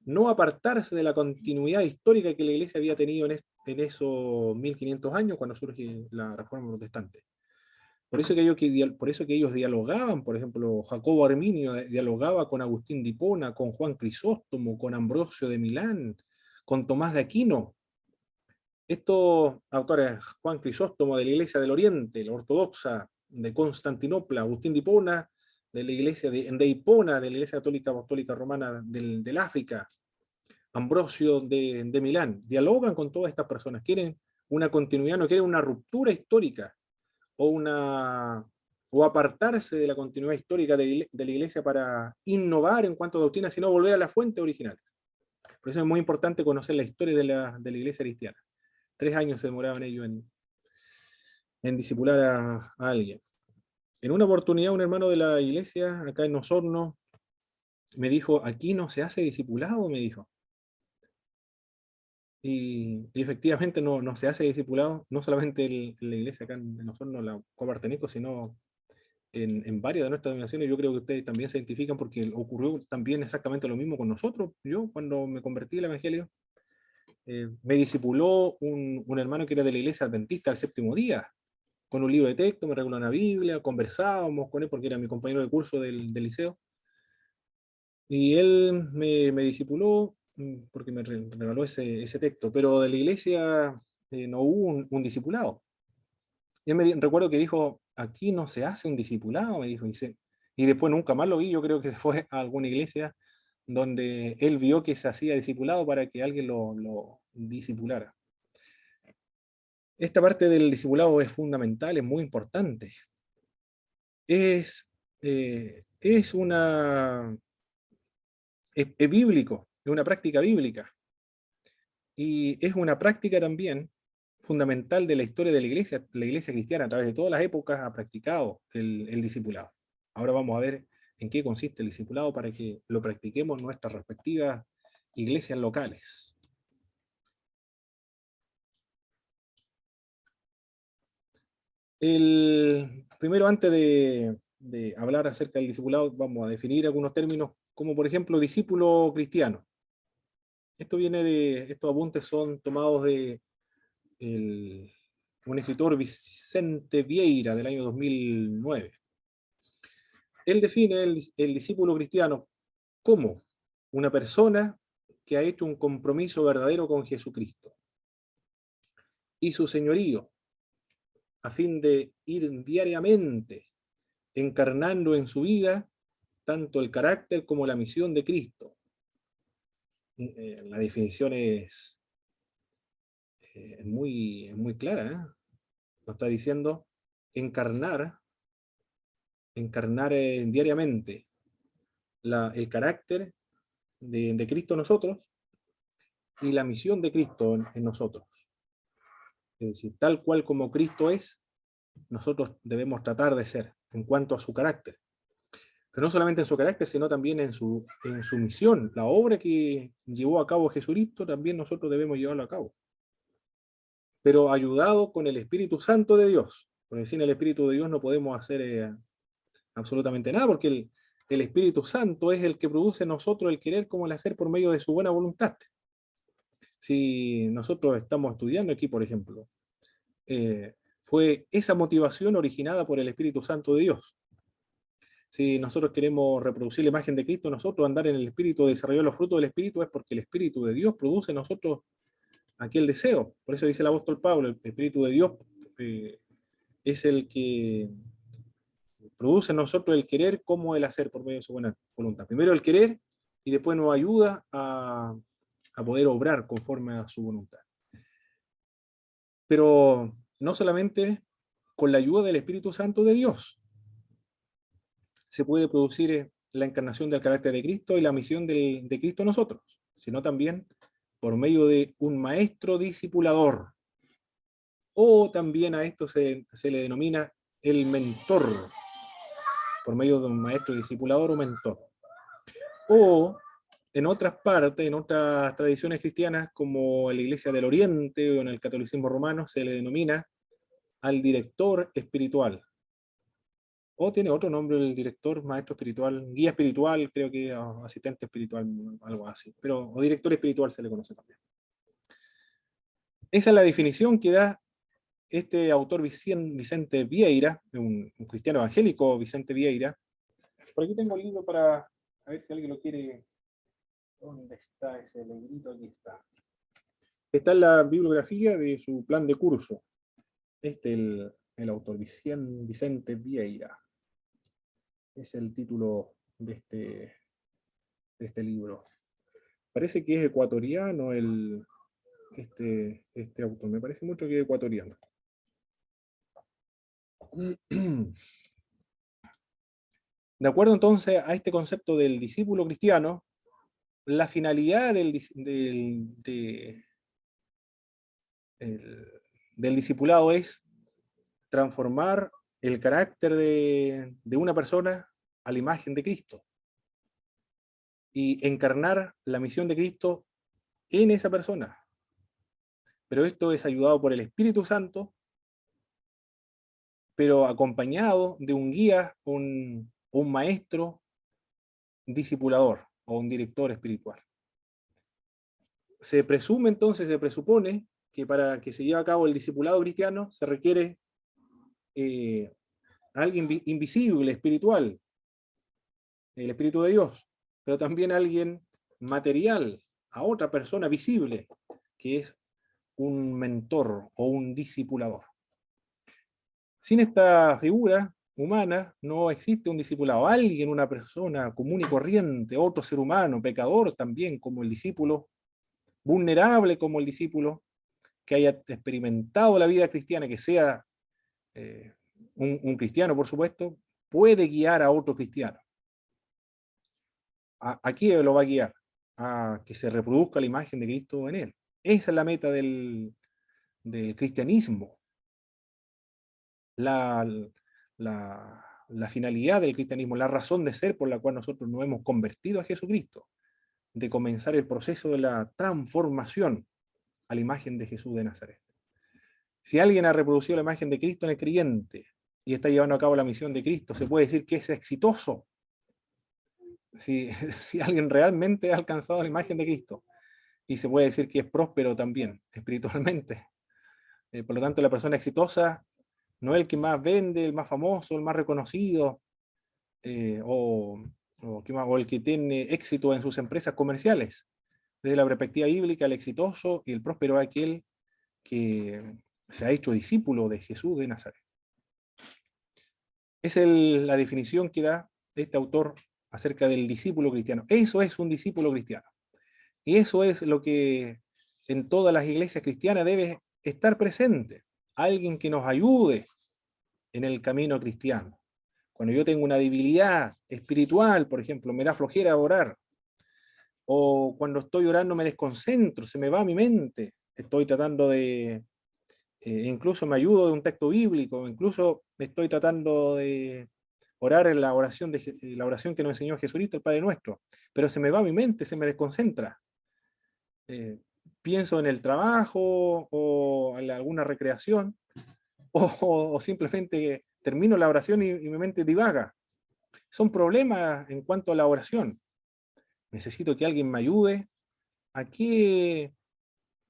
no apartarse de la continuidad histórica que la iglesia había tenido en esos 1500 años cuando surge la Reforma Protestante. Por eso que ellos dialogaban, por ejemplo, Jacobo Arminio dialogaba con Agustín de Hipona, con Juan Crisóstomo, con Ambrosio de Milán, con Tomás de Aquino. Estos autores, Juan Crisóstomo de la Iglesia del Oriente, la Ortodoxa de Constantinopla, Agustín de Hipona de la Iglesia de Hipona, de la Iglesia Católica Apostólica Romana del África, Ambrosio de Milán, dialogan con todas estas personas, quieren una continuidad, no quieren una ruptura histórica, o apartarse de la continuidad histórica de la Iglesia para innovar en cuanto a doctrina, sino volver a las fuentes originales. Por eso es muy importante conocer la historia de la Iglesia cristiana. 3 años se demoraban ellos en discipular a alguien. En una oportunidad, un hermano de la iglesia, acá en Osorno, me dijo, aquí no se hace discipulado, me dijo. Y efectivamente no se hace discipulado, no solamente en la iglesia acá en Osorno, la cual pertenezco, sino en varias de nuestras denominaciones. Yo creo que ustedes también se identifican porque ocurrió también exactamente lo mismo con nosotros. Yo, cuando me convertí al Evangelio, me discipuló un hermano que era de la iglesia adventista al séptimo día, con un libro de texto, me regaló una Biblia, conversábamos con él porque era mi compañero de curso del liceo. Y él me discipuló porque me regaló ese texto, pero de la iglesia no hubo un discipulado. Y él recuerdo que dijo, aquí no se hace un discipulado, me dijo, y después nunca más lo vi, yo creo que se fue a alguna iglesia donde él vio que se hacía discipulado para que alguien lo discipulara. Esta parte del discipulado es fundamental, es muy importante. Es bíblico, es una práctica bíblica. Y es una práctica también fundamental de la historia de la iglesia cristiana, a través de todas las épocas ha practicado el discipulado. Ahora vamos a ver en qué consiste el discipulado para que lo practiquemos en nuestras respectivas iglesias locales. Primero, antes de hablar acerca del discipulado, vamos a definir algunos términos, como por ejemplo discípulo cristiano. Estos apuntes son tomados de un escritor, Vicente Vieira, del año 2009. Él define el discípulo cristiano como una persona que ha hecho un compromiso verdadero con Jesucristo y su señorío, a fin de ir diariamente encarnando en su vida tanto el carácter como la misión de Cristo. La definición es muy clara, ¿eh? Lo está diciendo, encarnar diariamente el carácter de Cristo en nosotros y la misión de Cristo en nosotros. Es decir, tal cual como Cristo es, nosotros debemos tratar de ser en cuanto a su carácter. Pero no solamente en su carácter, sino también en su misión. La obra que llevó a cabo Jesucristo, también nosotros debemos llevarlo a cabo. Pero ayudado con el Espíritu Santo de Dios. Porque sin el Espíritu de Dios no podemos hacer absolutamente nada, porque el Espíritu Santo es el que produce en nosotros el querer como el hacer por medio de su buena voluntad. Si nosotros estamos estudiando aquí, por ejemplo, fue esa motivación originada por el Espíritu Santo de Dios. Si nosotros queremos reproducir la imagen de Cristo, nosotros andar en el Espíritu, desarrollar los frutos del Espíritu, es porque el Espíritu de Dios produce en nosotros aquel deseo. Por eso dice el apóstol Pablo, el Espíritu de Dios es el que produce en nosotros el querer como el hacer por medio de su buena voluntad. Primero el querer y después nos ayuda a poder obrar conforme a su voluntad. Pero no solamente con la ayuda del Espíritu Santo de Dios se puede producir la encarnación del carácter de Cristo y la misión de Cristo en nosotros, sino también por medio de un maestro discipulador. O también a esto se le denomina el mentor, por medio de un maestro discipulador o mentor. O en otras partes, en otras tradiciones cristianas, como en la Iglesia del Oriente o en el catolicismo romano, se le denomina al director espiritual. O tiene otro nombre el director, maestro espiritual, guía espiritual, creo que asistente espiritual, algo así. O director espiritual se le conoce también. Esa es la definición que da este autor Vicente Vieira, un cristiano evangélico, Vicente Vieira, por aquí tengo el libro para a ver si alguien lo quiere. ¿Dónde está ese librito? Aquí está. Está en la bibliografía de su plan de curso. El autor, Vicente Vieira. Es el título de este libro. Parece que es ecuatoriano este autor. Me parece mucho que es ecuatoriano. De acuerdo entonces a este concepto del discípulo cristiano, la finalidad del discipulado es transformar el carácter de una persona a la imagen de Cristo y encarnar la misión de Cristo en esa persona. Pero esto es ayudado por el Espíritu Santo, pero acompañado de un guía, un maestro discipulador o un director espiritual. Se presume entonces, se presupone que para que se lleve a cabo el discipulado cristiano se requiere alguien invisible, espiritual, el Espíritu de Dios, pero también alguien material, a otra persona visible, que es un mentor o un discipulador. Sin esta figura humana no existe un discipulado. Alguien, una persona común y corriente, otro ser humano, pecador también como el discípulo, vulnerable como el discípulo, que haya experimentado la vida cristiana, que sea un cristiano, por supuesto, puede guiar a otro cristiano. ¿A qué lo va a guiar? A que se reproduzca la imagen de Cristo en él. Esa es la meta del cristianismo. La finalidad del cristianismo, la razón de ser por la cual nosotros nos hemos convertido a Jesucristo, de comenzar el proceso de la transformación a la imagen de Jesús de Nazaret. Si alguien ha reproducido la imagen de Cristo en el creyente y está llevando a cabo la misión de Cristo, se puede decir que es exitoso. Si alguien realmente ha alcanzado la imagen de Cristo, y se puede decir que es próspero también, espiritualmente. Por lo tanto, la persona exitosa no es el que más vende, el más famoso, el más reconocido, o el que tiene éxito en sus empresas comerciales. Desde la perspectiva bíblica, el exitoso y el próspero es aquel que se ha hecho discípulo de Jesús de Nazaret. Esa es la definición que da este autor acerca del discípulo cristiano. Eso es un discípulo cristiano. Y eso es lo que en todas las iglesias cristianas debe estar presente. Alguien que nos ayude en el camino cristiano. Cuando yo tengo una debilidad espiritual, por ejemplo, me da flojera orar, o cuando estoy orando me desconcentro, se me va mi mente, estoy tratando de, incluso me ayudo de un texto bíblico, incluso estoy tratando de orar en la oración que nos enseñó Jesucristo, el Padre Nuestro, pero se me va mi mente, se me desconcentra. Pienso en el trabajo o en alguna recreación, o simplemente termino la oración y mi mente divaga. Son problemas en cuanto a la oración. Necesito que alguien me ayude.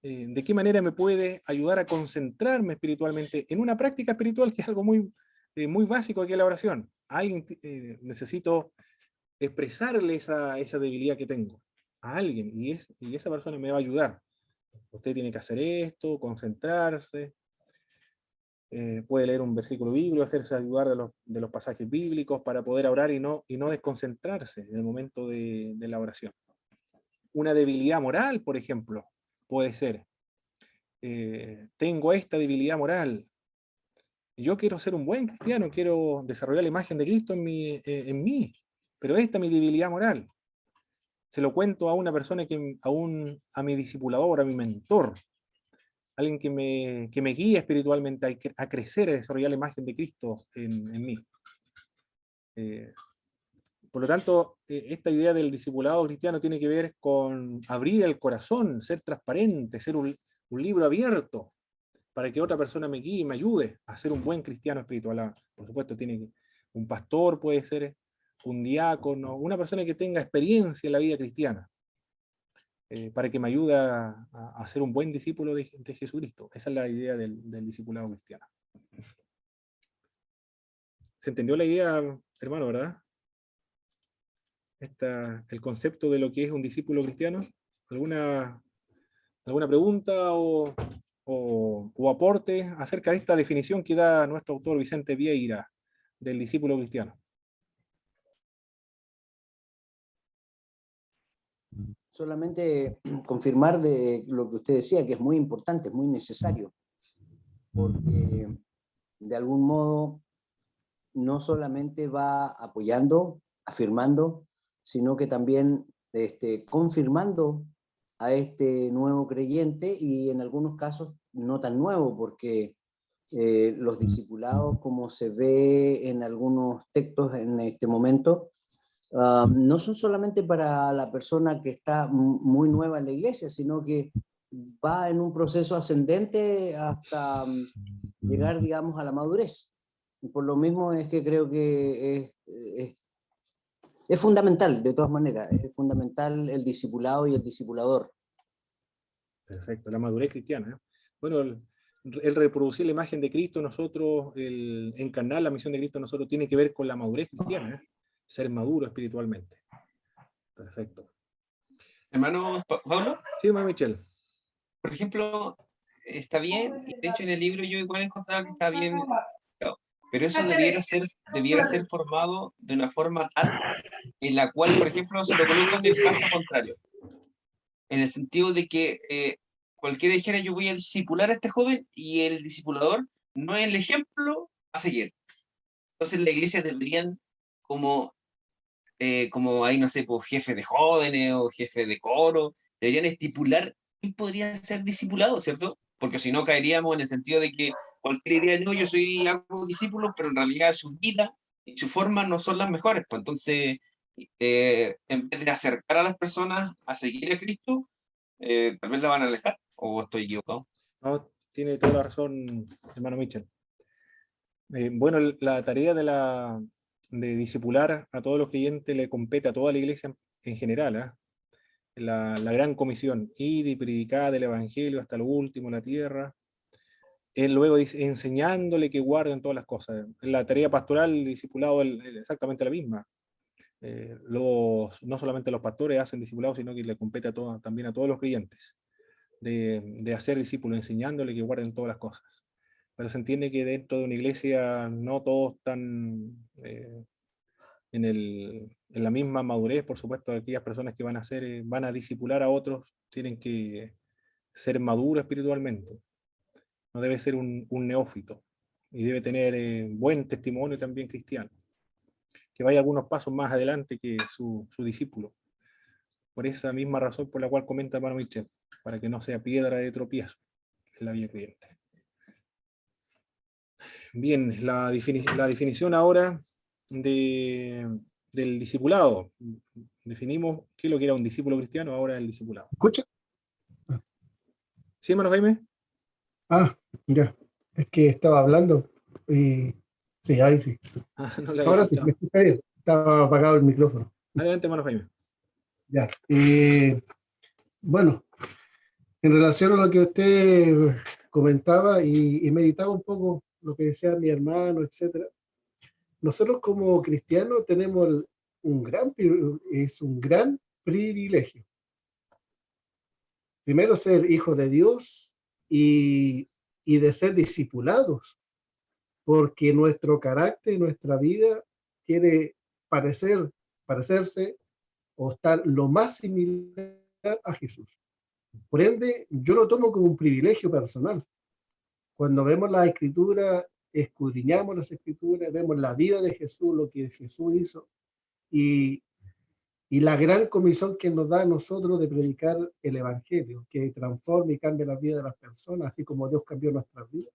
¿De qué manera me puede ayudar a concentrarme espiritualmente en una práctica espiritual que es algo muy básico que es la oración? A alguien necesito expresarle esa debilidad que tengo a alguien y esa persona me va a ayudar. Usted tiene que hacer esto, concentrarse, puede leer un versículo bíblico, hacerse ayudar de los pasajes bíblicos para poder orar y no desconcentrarse en el momento de la oración. Una debilidad moral, por ejemplo, puede ser. Tengo esta debilidad moral. Yo quiero ser un buen cristiano, quiero desarrollar la imagen de Cristo en mí, pero esta es mi debilidad moral. Se lo cuento a una persona, a mi discipulador, a mi mentor, alguien que me guíe espiritualmente a crecer, a desarrollar la imagen de Cristo en mí. Por lo tanto, esta idea del discipulado cristiano tiene que ver con abrir el corazón, ser transparente, ser un libro abierto, para que otra persona me guíe y me ayude a ser un buen cristiano espiritual. Por supuesto, un pastor puede ser un diácono, una persona que tenga experiencia en la vida cristiana. para que me ayude a ser un buen discípulo de Jesucristo. Esa es la idea del discipulado cristiano. ¿Se entendió la idea, hermano, verdad? El concepto de lo que es un discípulo cristiano. ¿Alguna pregunta o aporte acerca de esta definición que da nuestro autor Vicente Vieira del discípulo cristiano? Solamente confirmar de lo que usted decía, que es muy importante, es muy necesario, porque de algún modo no solamente va apoyando, afirmando, sino que también confirmando a este nuevo creyente, y en algunos casos no tan nuevo, porque los discipulados, como se ve en algunos textos en este momento, no son solamente para la persona que está muy nueva en la iglesia, sino que va en un proceso ascendente hasta llegar, digamos, a la madurez. Y por lo mismo es que creo que es fundamental, de todas maneras, es fundamental el discipulado y el discipulador. Perfecto, la madurez cristiana, ¿eh? Bueno, el reproducir la imagen de Cristo nosotros, el encarnar la misión de Cristo nosotros, tiene que ver con la madurez cristiana, ¿eh? Ser maduro espiritualmente. Perfecto. Hermano Pablo, Sí, hermano Michel. por ejemplo, está bien, y de hecho en el libro yo igual encontraba que está bien, pero eso debiera ser formado de una forma tal en la cual, por ejemplo, se lo coloco en el caso contrario, en el sentido de que cualquiera dijera yo voy a discipular a este joven y el discipulador no es el ejemplo a seguir. Entonces la iglesia deberían como hay, no sé, pues, jefe de jóvenes o jefe de coro, deberían estipular quién podría ser discipulado, ¿cierto? Porque si no caeríamos en el sentido de que cualquier idea, no, yo soy algo discípulo, pero en realidad su vida y su forma no son las mejores. Pues entonces, en vez de acercar a las personas a seguir a Cristo, tal vez la van a alejar, o estoy equivocado. No, tiene toda la razón, hermano Michel. Bueno, la tarea de discipular a todos los creyentes le compete a toda la iglesia en general, ¿eh? La gran comisión, ir y predicar el evangelio hasta lo último en la tierra. Él luego dice, enseñándole que guarden todas las cosas. La tarea pastoral, el discipulado, es exactamente la misma. No solamente los pastores hacen discipulado, sino que le compete también a todos los creyentes de hacer discípulos, enseñándole que guarden todas las cosas. Pero se entiende que dentro de una iglesia no todos están en la misma madurez. Por supuesto, aquellas personas que van a discipular a otros tienen que ser maduros espiritualmente. No debe ser un neófito y debe tener buen testimonio también cristiano, que vaya algunos pasos más adelante que su discípulo. Por esa misma razón por la cual comenta hermano Michel, para que no sea piedra de tropiezo en la vida creyente. Bien, la definición ahora del discipulado. Definimos qué es lo que era un discípulo cristiano, ahora el discipulado. ¿Escucha? ¿Sí, hermano Jaime? Ah, ya. Es que estaba hablando y... Sí, ahí sí. No le había Ahora sí, escuchado. me escucha bien. Estaba apagado el micrófono. Adelante, hermano Jaime. Ya. Bueno, en relación a lo que usted comentaba y meditaba un poco lo que decía mi hermano, etcétera, nosotros como cristianos tenemos es un gran privilegio. Primero, ser hijos de Dios y de ser discipulados, porque nuestro carácter, nuestra vida quiere parecerse o estar lo más similar a Jesús. Por ende, yo lo tomo como un privilegio personal. Cuando vemos la Escritura, escudriñamos las Escrituras, vemos la vida de Jesús, lo que Jesús hizo, y, y la gran comisión que nos da a nosotros de predicar el Evangelio, que transforma y cambia la vida de las personas, así como Dios cambió nuestras vidas.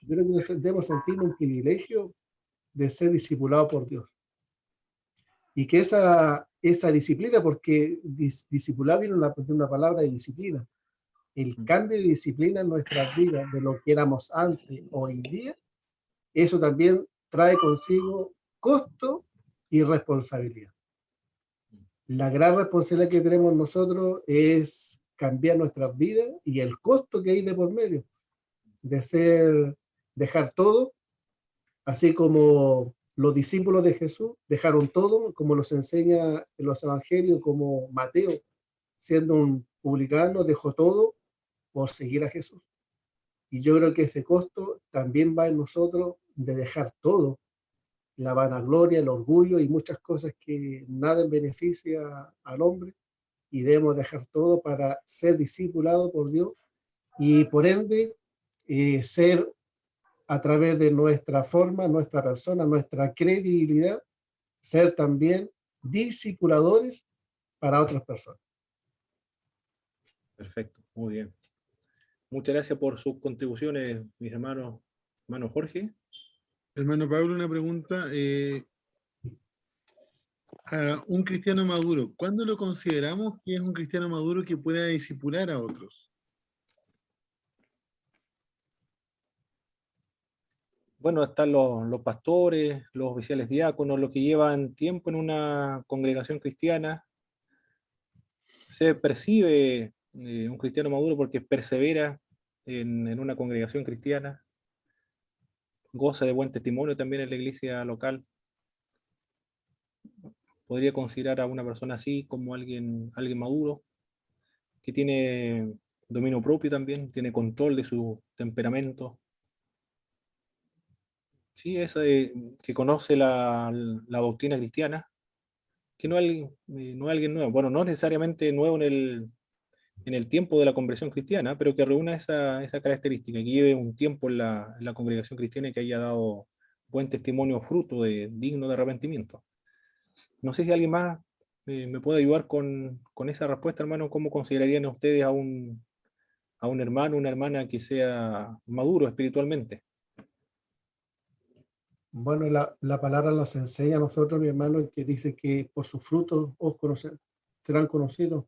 Yo creo que debemos sentir un privilegio de ser discipulado por Dios. Y que esa disciplina, porque discipular viene de una palabra de disciplina. El cambio de disciplina en nuestras vidas, de lo que éramos antes hoy día, eso también trae consigo costo y responsabilidad. la gran responsabilidad que tenemos nosotros es cambiar nuestras vidas y el costo que hay de por medio, dejar todo, así como los discípulos de Jesús dejaron todo, como los enseña en los evangelios, como Mateo, siendo un publicano, dejó todo por seguir a Jesús. Y yo creo que ese costo también va en nosotros de dejar todo, la vanagloria, el orgullo y muchas cosas que nada beneficia al hombre, y debemos dejar todo para ser discipulados por Dios y por ende ser a través de nuestra forma, nuestra persona, nuestra credibilidad, ser también discipuladores para otras personas. Perfecto, muy bien. Muchas gracias por sus contribuciones, mis hermanos. Hermano Jorge. Hermano Pablo, una pregunta. A un cristiano maduro, ¿cuándo lo consideramos que es un cristiano maduro que pueda discipular a otros? Bueno, están los pastores, los oficiales diáconos, los que llevan tiempo en una congregación cristiana. Se percibe un cristiano maduro porque persevera en una congregación cristiana, goza de buen testimonio también en la iglesia local. Podría considerar a una persona así como alguien maduro, que tiene dominio propio también, tiene control de su temperamento. Sí, es que conoce la doctrina cristiana, que no es alguien nuevo. Bueno, no necesariamente nuevo en el tiempo de la conversión cristiana, pero que reúna esa característica, que lleve un tiempo en la congregación cristiana y que haya dado buen testimonio, fruto digno de arrepentimiento. No sé si alguien más me puede ayudar con esa respuesta, hermano. ¿Cómo considerarían ustedes a un hermano, una hermana que sea maduro espiritualmente? Bueno, la palabra nos enseña a nosotros, mi hermano, que dice que por sus frutos serán conocidos.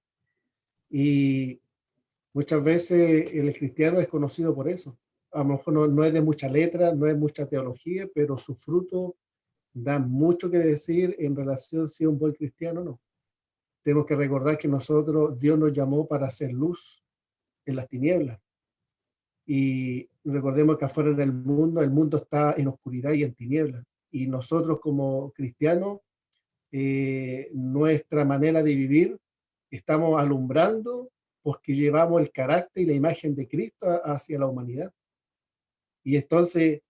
Y muchas veces el cristiano es conocido por eso. A lo mejor no es de mucha letra, no es mucha teología, pero sus frutos dan mucho que decir en relación si es un buen cristiano o no. Tenemos que recordar que Dios nos llamó para hacer luz en las tinieblas. Y recordemos que afuera del mundo, el mundo está en oscuridad y en tinieblas. Y nosotros como cristianos, nuestra manera de vivir, estamos alumbrando porque llevamos el carácter y la imagen de Cristo hacia la humanidad. Y entonces,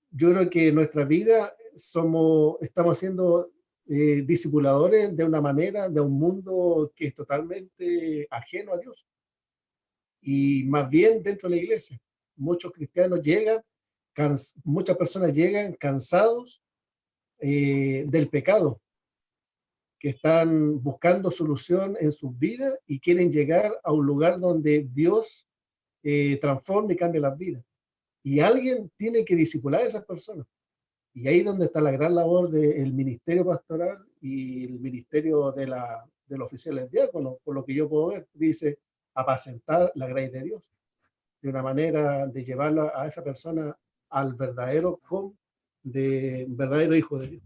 yo creo que en nuestra vida estamos siendo discipuladores de una manera, de un mundo que es totalmente ajeno a Dios. Y más bien dentro de la iglesia. Muchos cristianos muchas personas llegan cansados del pecado, que están buscando solución en sus vidas y quieren llegar a un lugar donde Dios transforme y cambie las vidas. Y alguien tiene que discipular a esas personas. Y ahí es donde está la gran labor del ministerio pastoral y el ministerio de los oficiales diáconos, por lo que yo puedo ver, dice apacentar la gracia de Dios, de una manera de llevarlo a esa persona al verdadero verdadero hijo de Dios.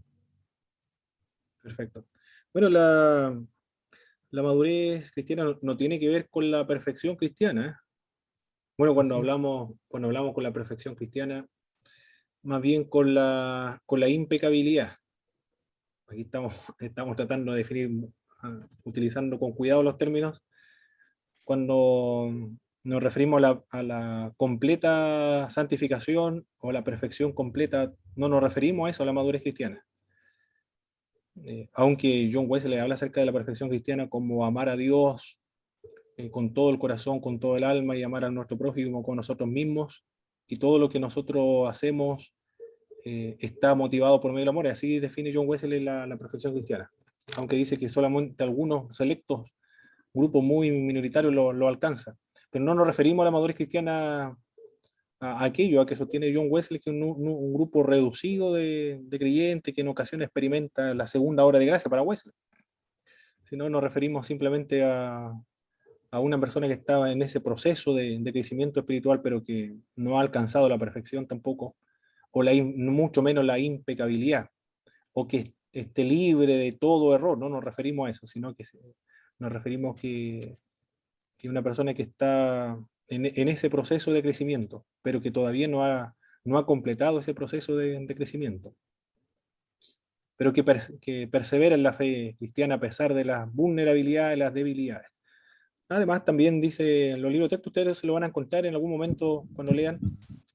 Perfecto. Bueno, la madurez cristiana no tiene que ver con la perfección cristiana, ¿eh? Bueno, cuando hablamos con la perfección cristiana, más bien con la impecabilidad. Aquí estamos tratando de definir, utilizando con cuidado los términos. Cuando nos referimos a la completa santificación o la perfección completa, no nos referimos a eso, a la madurez cristiana. Aunque John Wesley habla acerca de la perfección cristiana como amar a Dios con todo el corazón, con todo el alma, y amar a nuestro prójimo con nosotros mismos, y todo lo que nosotros hacemos está motivado por medio del amor. Y así define John Wesley la perfección cristiana, aunque dice que solamente algunos selectos grupos muy minoritarios lo alcanzan. Pero no nos referimos a la madurez cristiana a aquello a que sostiene John Wesley, que es un grupo reducido de creyentes que en ocasiones experimenta la segunda hora de gracia para Wesley, sino nos referimos simplemente a una persona que estaba en ese proceso de crecimiento espiritual, pero que no ha alcanzado la perfección tampoco, o mucho menos la impecabilidad, o que esté libre de todo error, no nos referimos a eso, sino que nos referimos que una persona que está en ese proceso de crecimiento, pero que todavía no ha completado ese proceso de crecimiento, pero que persevera en la fe cristiana a pesar de las vulnerabilidades, las debilidades. Además, también dice en los libros de texto, ustedes se lo van a encontrar en algún momento cuando lean,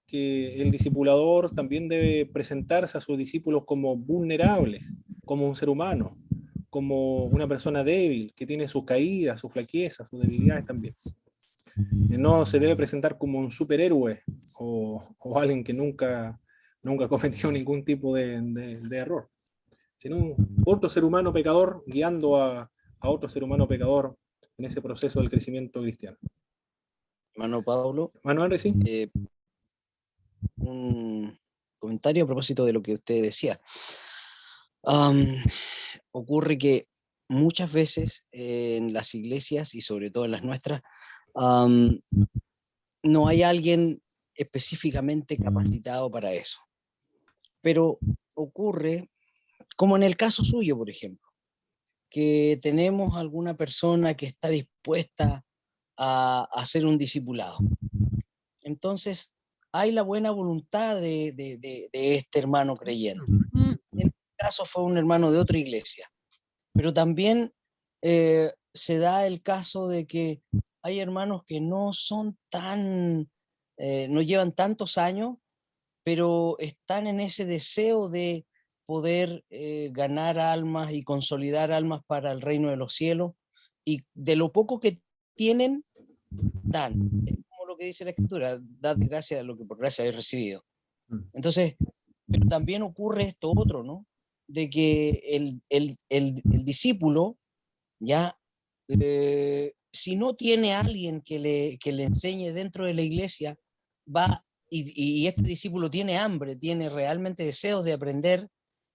que el discipulador también debe presentarse a sus discípulos como vulnerables, como un ser humano, como una persona débil, que tiene sus caídas, sus flaquezas, sus debilidades también. No se debe presentar como un superhéroe o alguien que nunca cometió ningún tipo de error, sino otro ser humano pecador guiando a otro ser humano pecador en ese proceso del crecimiento cristiano. Hermano Pablo, Manuel, Henry, sí. Un comentario a propósito de lo que usted decía. Ocurre que muchas veces en las iglesias y sobre todo en las nuestras, no hay alguien específicamente capacitado para eso. Pero ocurre, como en el caso suyo, por ejemplo, que tenemos alguna persona que está dispuesta a ser un discipulado. Entonces, hay la buena voluntad de este hermano creyente. En este caso fue un hermano de otra iglesia, pero también se da el caso de que hay hermanos que no son tan, no llevan tantos años, pero están en ese deseo de poder ganar almas y consolidar almas para el reino de los cielos, y de lo poco que tienen, dan. Es como lo que dice la Escritura, dad gracia a lo que por gracia habéis recibido. Entonces, pero también ocurre esto otro, ¿no? De que el discípulo, ya, si no tiene a alguien que le enseñe dentro de la iglesia, va, y este discípulo tiene hambre, tiene realmente deseos de aprender,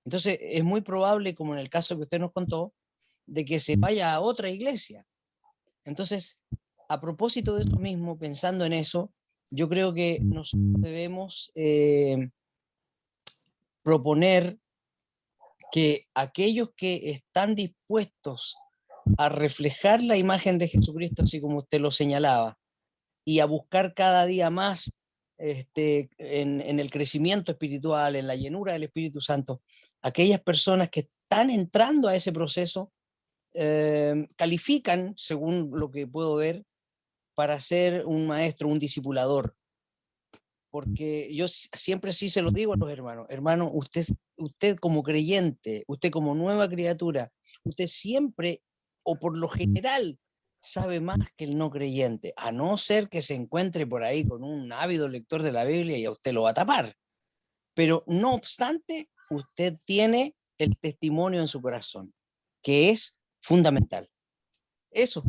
entonces es muy probable, como en el caso que usted nos contó, de que se vaya a otra iglesia. Entonces, a propósito de eso mismo, pensando en eso, yo creo que nosotros debemos proponer que aquellos que están dispuestos a reflejar la imagen de Jesucristo, así como usted lo señalaba, y a buscar cada día más en el crecimiento espiritual, en la llenura del Espíritu Santo, aquellas personas que están entrando a ese proceso califican, según lo que puedo ver, para ser un maestro, un discipulador. Porque yo siempre sí se lo digo a los hermanos, hermano, usted como creyente, usted como nueva criatura, usted siempre, o por lo general, sabe más que el no creyente, a no ser que se encuentre por ahí con un ávido lector de la Biblia y a usted lo va a tapar. Pero no obstante, usted tiene el testimonio en su corazón, que es fundamental. Eso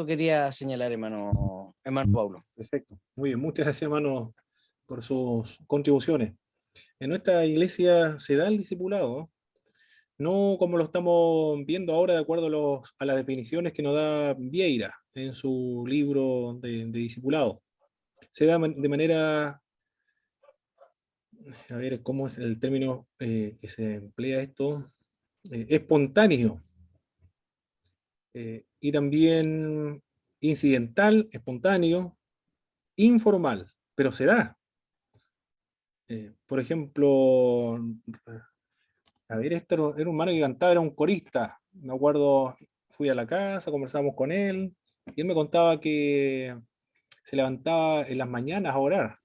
quería señalar, hermano Pablo. Perfecto. Muy bien, muchas gracias, hermano, por sus contribuciones. En nuestra iglesia se da el discipulado, no como lo estamos viendo ahora de acuerdo a las definiciones que nos da Vieira en su libro de discipulado. Se da de manera, a ver, ¿cómo es el término que se emplea esto? Espontáneo. Y también incidental, espontáneo, informal, pero se da. Por ejemplo, a ver, esto era un mano que cantaba, era un corista. Me acuerdo, fui a la casa, conversamos con él, y él me contaba que se levantaba en las mañanas a orar,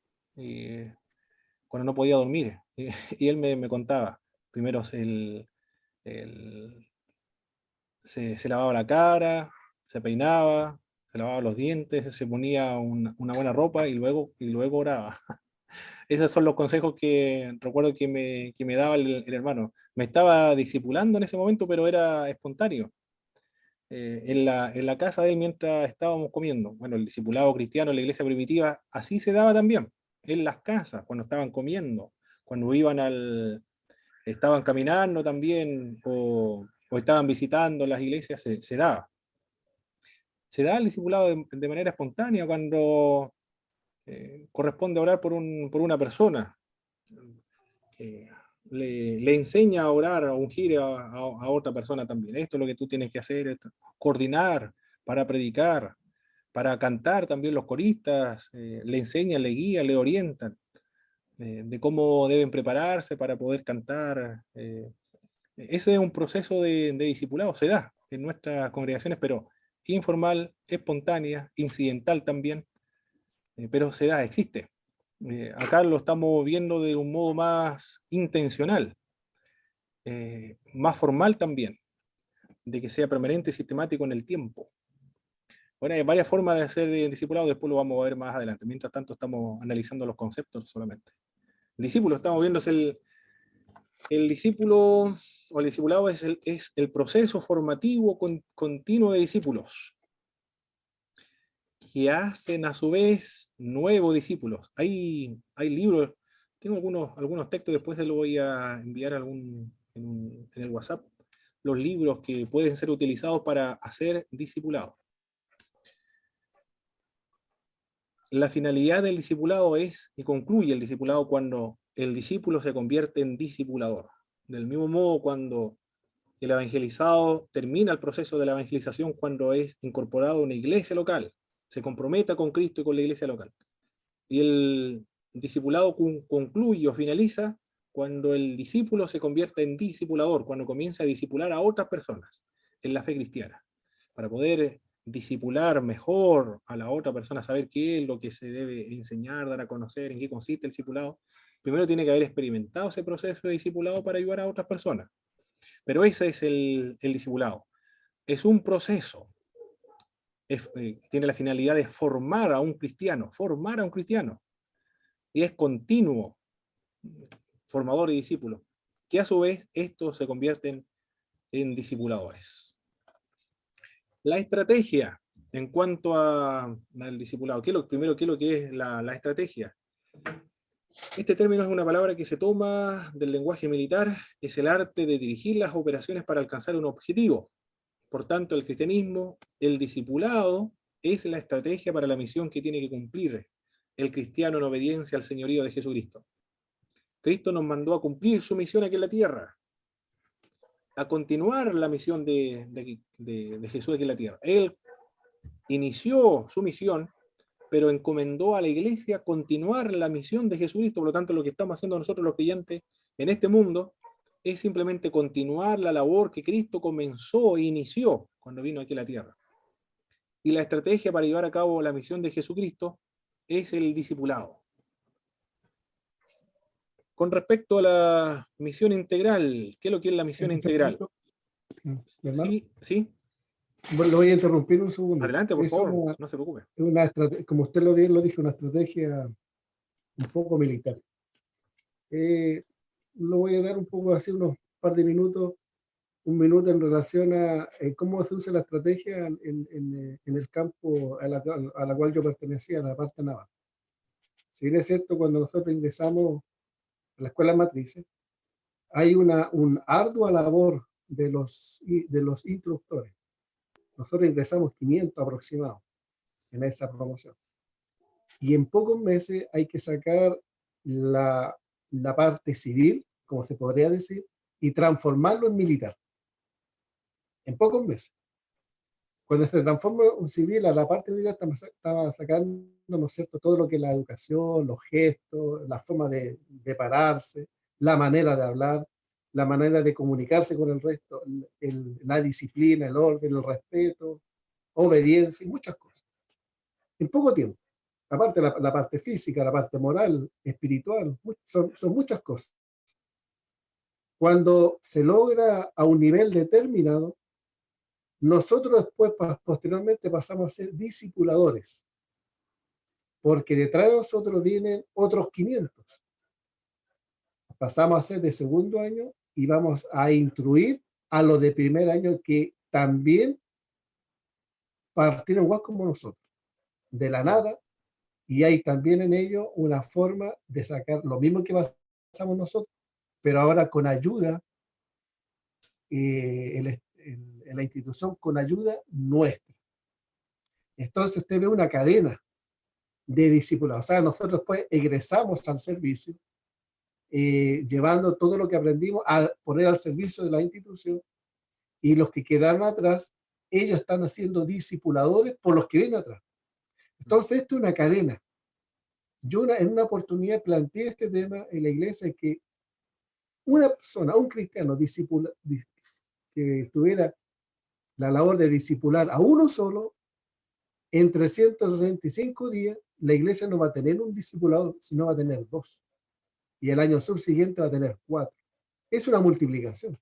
cuando no podía dormir. Y él me contaba, primero el- se lavaba la cara, se peinaba, se lavaba los dientes, se ponía una buena ropa y luego oraba. Esos son los consejos que recuerdo que me daba el hermano. Me estaba discipulando en ese momento, pero era espontáneo. En la casa de él mientras estábamos comiendo. Bueno, el discipulado cristiano en la iglesia primitiva así se daba también. En las casas, cuando estaban comiendo, cuando estaban caminando también, o estaban visitando las iglesias, se daba. Se da el discipulado de manera espontánea cuando corresponde orar por una persona. le enseña a orar, a ungir a otra persona también. Esto es lo que tú tienes que hacer, coordinar para predicar, para cantar también los coristas, le enseñan, le guían, le orientan de cómo deben prepararse para poder cantar. Ese es un proceso de discipulado, se da en nuestras congregaciones, pero informal, espontánea, incidental también, pero se da, existe. Acá lo estamos viendo de un modo más intencional, más formal también, de que sea permanente y sistemático en el tiempo. Bueno, hay varias formas de hacer discipulado, después lo vamos a ver más adelante. Mientras tanto, estamos analizando los conceptos solamente. El discípulo, estamos viendo, es el discípulo, o el discipulado es el proceso formativo continuo de discípulos, que hacen a su vez nuevos discípulos. Hay libros, tengo algunos textos, después se los voy a enviar en el WhatsApp, los libros que pueden ser utilizados para hacer discipulado. La finalidad del discipulado es, y concluye el discipulado cuando el discípulo se convierte en discipulador. Del mismo modo, cuando el evangelizado termina el proceso de la evangelización, cuando es incorporado a una iglesia local, se comprometa con Cristo y con la iglesia local. Y el discipulado concluye o finaliza cuando el discípulo se convierte en discipulador, cuando comienza a discipular a otras personas en la fe cristiana, para poder discipular mejor a la otra persona, saber qué es lo que se debe enseñar, dar a conocer, en qué consiste el discipulado. Primero tiene que haber experimentado ese proceso de discipulado para ayudar a otras personas. Pero ese es el discipulado. Es un proceso. Tiene la finalidad de formar a un cristiano, y es continuo, formador y discípulo, que a su vez estos se convierten en discipuladores. La estrategia en cuanto al discipulado, ¿qué es lo que es la estrategia? Este término es una palabra que se toma del lenguaje militar, es el arte de dirigir las operaciones para alcanzar un objetivo. Por tanto, el cristianismo, el discipulado, es la estrategia para la misión que tiene que cumplir el cristiano en obediencia al señorío de Jesucristo. Cristo nos mandó a cumplir su misión aquí en la tierra, a continuar la misión de Jesús aquí en la tierra. Él inició su misión, pero encomendó a la iglesia continuar la misión de Jesucristo. Por lo tanto, lo que estamos haciendo nosotros los creyentes en este mundo es simplemente continuar la labor que Cristo comenzó e inició cuando vino aquí a la tierra. Y la estrategia para llevar a cabo la misión de Jesucristo es el discipulado. Con respecto a la misión integral, ¿qué es lo que es la misión integral? Sí, sí. Bueno, lo voy a interrumpir un segundo. Adelante, por favor, no se preocupe. Como usted lo dijo, una estrategia un poco militar. Lo voy a dar un poco así, unos par de minutos, un minuto en relación a cómo se usa la estrategia en el campo a la cual yo pertenecía, a la parte naval. Si bien es cierto, cuando nosotros ingresamos a la escuela matrices, hay una ardua labor de los instructores. Nosotros ingresamos 500 aproximados en esa promoción. Y en pocos meses hay que sacar la parte civil, como se podría decir, y transformarlo en militar. En pocos meses. Cuando se transforma un civil a la parte militar, estaba sacando, ¿no es cierto?, todo lo que es la educación, los gestos, la forma de pararse, la manera de hablar, la manera de comunicarse con el resto, la disciplina, el orden, el respeto, obediencia y muchas cosas. En poco tiempo. Aparte la parte física, la parte moral, espiritual, son muchas cosas. Cuando se logra a un nivel determinado, nosotros después, posteriormente, pasamos a ser discipuladores, porque detrás de nosotros vienen otros 500. Pasamos a ser de segundo año y vamos a instruir a los de primer año que también partieron igual como nosotros, de la nada, y hay también en ello una forma de sacar lo mismo que pasamos nosotros, pero ahora con ayuda en la institución, con ayuda nuestra. Entonces usted ve una cadena de discipulados. O sea, nosotros pues egresamos al servicio, llevando todo lo que aprendimos a poner al servicio de la institución, y los que quedaron atrás, ellos están haciendo discipuladores por los que vienen atrás. Entonces, esto es una cadena. Yo en una oportunidad planteé este tema en la iglesia, que una persona, un cristiano que tuviera la labor de discipular a uno solo, en 365 días, la iglesia no va a tener un discipulador, sino va a tener 2. Y el año subsiguiente va a tener 4. Es una multiplicación.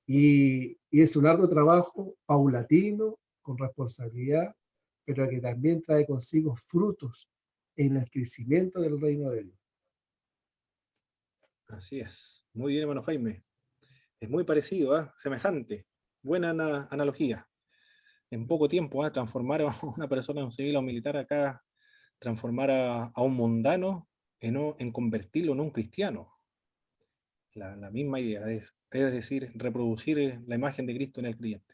Y es un arduo trabajo paulatino, con responsabilidad, pero que también trae consigo frutos en el crecimiento del reino de Dios. Así es. Muy bien, hermano Jaime. Es muy parecido, ¿eh? Semejante. Buena analogía. En poco tiempo, ¿eh? Transformar a una persona, un civil o un militar acá, transformar a un mundano en convertirlo en un cristiano. La misma idea es decir, reproducir la imagen de Cristo en el creyente,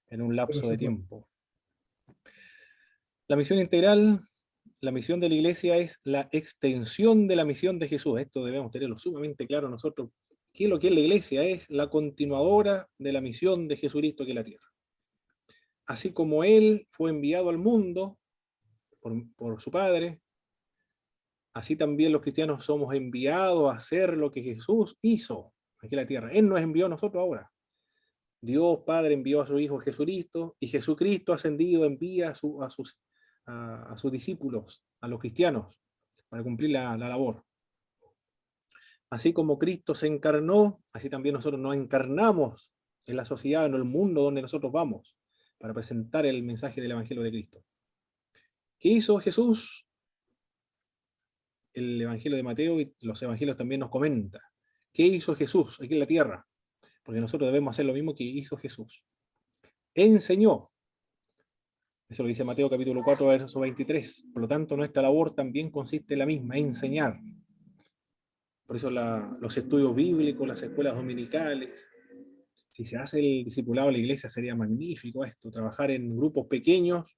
en un lapso de tiempo. La misión integral, la misión de la iglesia es la extensión de la misión de Jesús. Esto debemos tenerlo sumamente claro nosotros. ¿Qué es lo que es la iglesia? Es la continuadora de la misión de Jesucristo aquí en la tierra. Así como Él fue enviado al mundo por su Padre, así también los cristianos somos enviados a hacer lo que Jesús hizo aquí en la tierra. Él nos envió a nosotros ahora. Dios Padre envió a su Hijo Jesucristo, y Jesucristo ascendido envía a sus discípulos, a los cristianos, para cumplir la labor. Así como Cristo se encarnó, así también nosotros nos encarnamos en la sociedad, en el mundo donde nosotros vamos, para presentar el mensaje del Evangelio de Cristo. ¿Qué hizo Jesús? El Evangelio de Mateo y los Evangelios también nos comenta. ¿Qué hizo Jesús aquí en la tierra? Porque nosotros debemos hacer lo mismo que hizo Jesús. Enseñó. Eso lo dice Mateo capítulo 4, verso 23. Por lo tanto, nuestra labor también consiste en la misma, enseñar. Por eso los estudios bíblicos, las escuelas dominicales, si se hace el discipulado en la iglesia, sería magnífico esto, trabajar en grupos pequeños,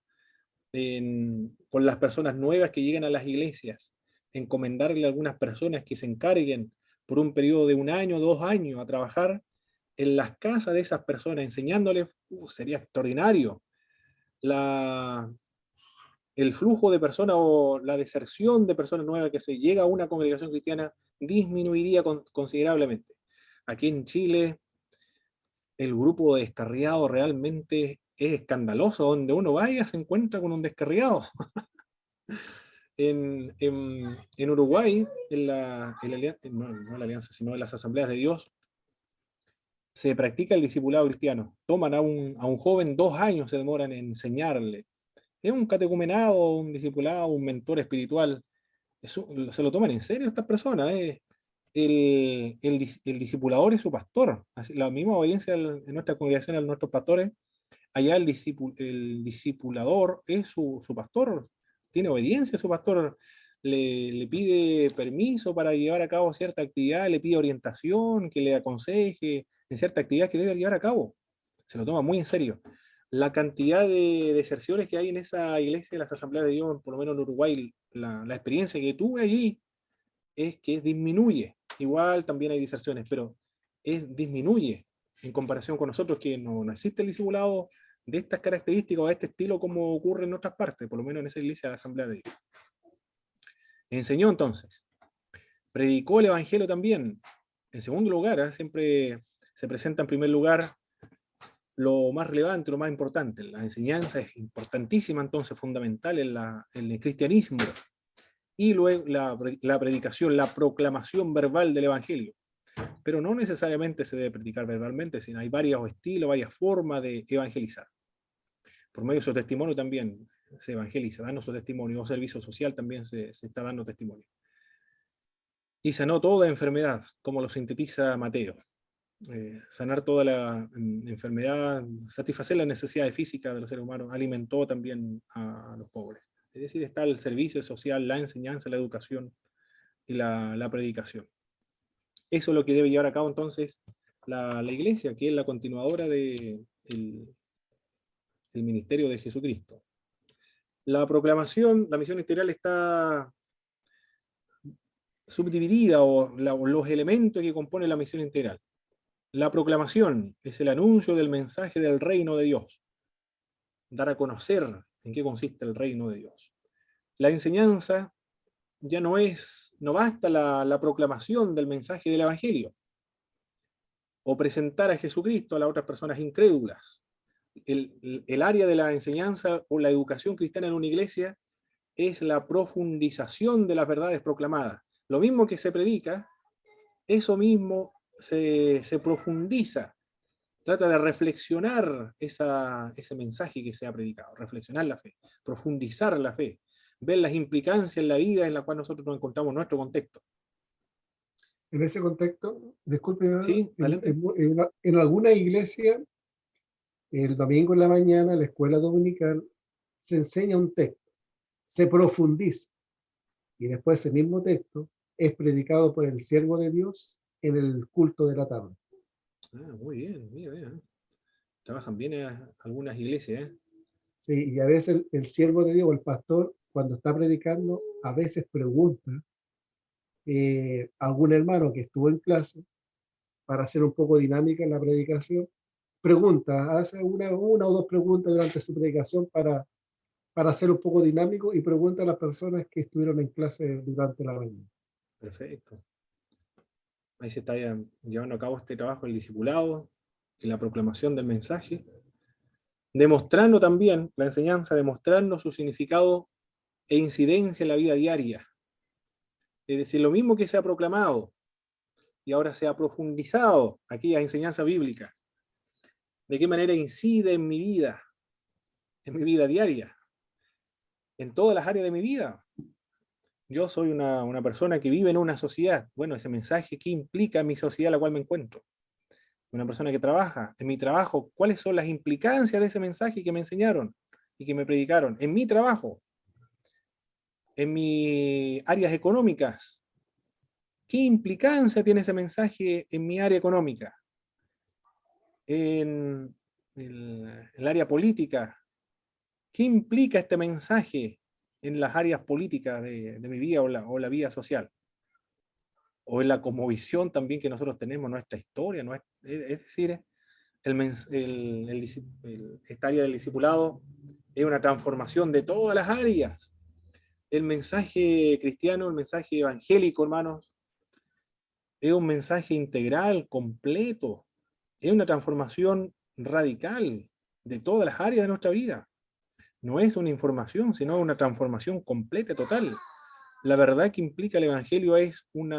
con las personas nuevas que lleguen a las iglesias, encomendarle a algunas personas que se encarguen por un periodo de 1 año, 2 años, a trabajar en las casas de esas personas, enseñándoles. Sería extraordinario. El flujo de personas o la deserción de personas nuevas que se llega a una congregación cristiana disminuiría considerablemente. Aquí en Chile, el grupo de descarriados realmente es escandaloso. Donde uno vaya se encuentra con un descarriado. En Uruguay, no la alianza, sino en las asambleas de Dios, se practica el discipulado cristiano. Toman a un joven 2 años, se demoran en enseñarle. Es un catecumenado, un discipulado, un mentor espiritual. Se lo toman en serio estas personas. El discipulador es su pastor. Así, la misma obediencia en nuestra congregación a nuestros pastores. Allá el discipulador es su pastor. Tiene obediencia a su pastor. Le pide permiso para llevar a cabo cierta actividad, le pide orientación, que le aconseje en cierta actividad que debe llevar a cabo. Se lo toma muy en serio. La cantidad de deserciones que hay en esa iglesia, en las asambleas de Dios, por lo menos en Uruguay, la experiencia que tuve allí es que disminuye. Igual también hay deserciones, pero disminuye en comparación con nosotros, que no existe el discipulado de estas características o de este estilo como ocurre en otras partes, por lo menos en esa iglesia de la asamblea de Dios. Enseñó entonces, predicó el evangelio también. En segundo lugar, siempre se presenta en primer lugar lo más relevante, lo más importante. La enseñanza es importantísima, entonces fundamental en el cristianismo. Y luego la predicación, la proclamación verbal del evangelio. Pero no necesariamente se debe predicar verbalmente, sino hay varios estilos, varias formas de evangelizar. Por medio de su testimonio también se evangeliza, dando su testimonio, o servicio social también se está dando testimonio. Y sanó toda enfermedad, como lo sintetiza Mateo. Sanar toda la enfermedad, satisfacer las necesidades físicas de los seres humanos, alimentó también a los pobres. Es decir, está el servicio social, la enseñanza, la educación y la predicación. Eso es lo que debe llevar a cabo entonces la iglesia, que es la continuadora del ministerio de Jesucristo. La proclamación, la misión integral está subdividida o los elementos que componen la misión integral. La proclamación es el anuncio del mensaje del reino de Dios. Dar a conocer en qué consiste el reino de Dios. La enseñanza ya no basta la proclamación del mensaje del Evangelio o presentar a Jesucristo a las otras personas incrédulas. El área de la enseñanza o la educación cristiana en una iglesia es la profundización de las verdades proclamadas. Lo mismo que se predica, eso mismo se profundiza. Trata de reflexionar ese mensaje que se ha predicado, reflexionar la fe, profundizar la fe, ver las implicancias en la vida en la cual nosotros nos encontramos en nuestro contexto. En ese contexto, disculpe, Sí, adelante. en alguna iglesia, el domingo en la mañana, la escuela dominical, se enseña un texto, se profundiza, y después ese mismo texto es predicado por el siervo de Dios en el culto de la tarde. Muy bien, mira, mira. Trabajan bien algunas iglesias, ¿eh? Sí, y a veces el siervo de Dios o el pastor, cuando está predicando, a veces pregunta a algún hermano que estuvo en clase para hacer un poco dinámica en la predicación, hace una o dos preguntas durante su predicación para hacer un poco dinámico y pregunta a las personas que estuvieron en clase durante la mañana. Perfecto. Ahí se está llevando a cabo este trabajo, el discipulado y la proclamación del mensaje, demostrando también la enseñanza, demostrando su significado e incidencia en la vida diaria. Es decir, lo mismo que se ha proclamado y ahora se ha profundizado aquellas enseñanzas bíblicas, de qué manera incide en mi vida diaria, en todas las áreas de mi vida. Yo soy una persona que vive en una sociedad. Bueno, ese mensaje, ¿qué implica en mi sociedad en la cual me encuentro? Una persona que trabaja. En mi trabajo, ¿cuáles son las implicancias de ese mensaje que me enseñaron y que me predicaron? En mi trabajo, en mis áreas económicas, ¿qué implicancia tiene ese mensaje en mi área económica? En el área política, ¿qué implica este mensaje en las áreas políticas de mi vida o la vida social? O en la cosmovisión también que nosotros tenemos, nuestra historia, es decir, esta área del discipulado es una transformación de todas las áreas. El mensaje cristiano, el mensaje evangélico, hermanos, es un mensaje integral, completo, es una transformación radical de todas las áreas de nuestra vida. No es una información, sino una transformación completa, total. La verdad que implica el evangelio es un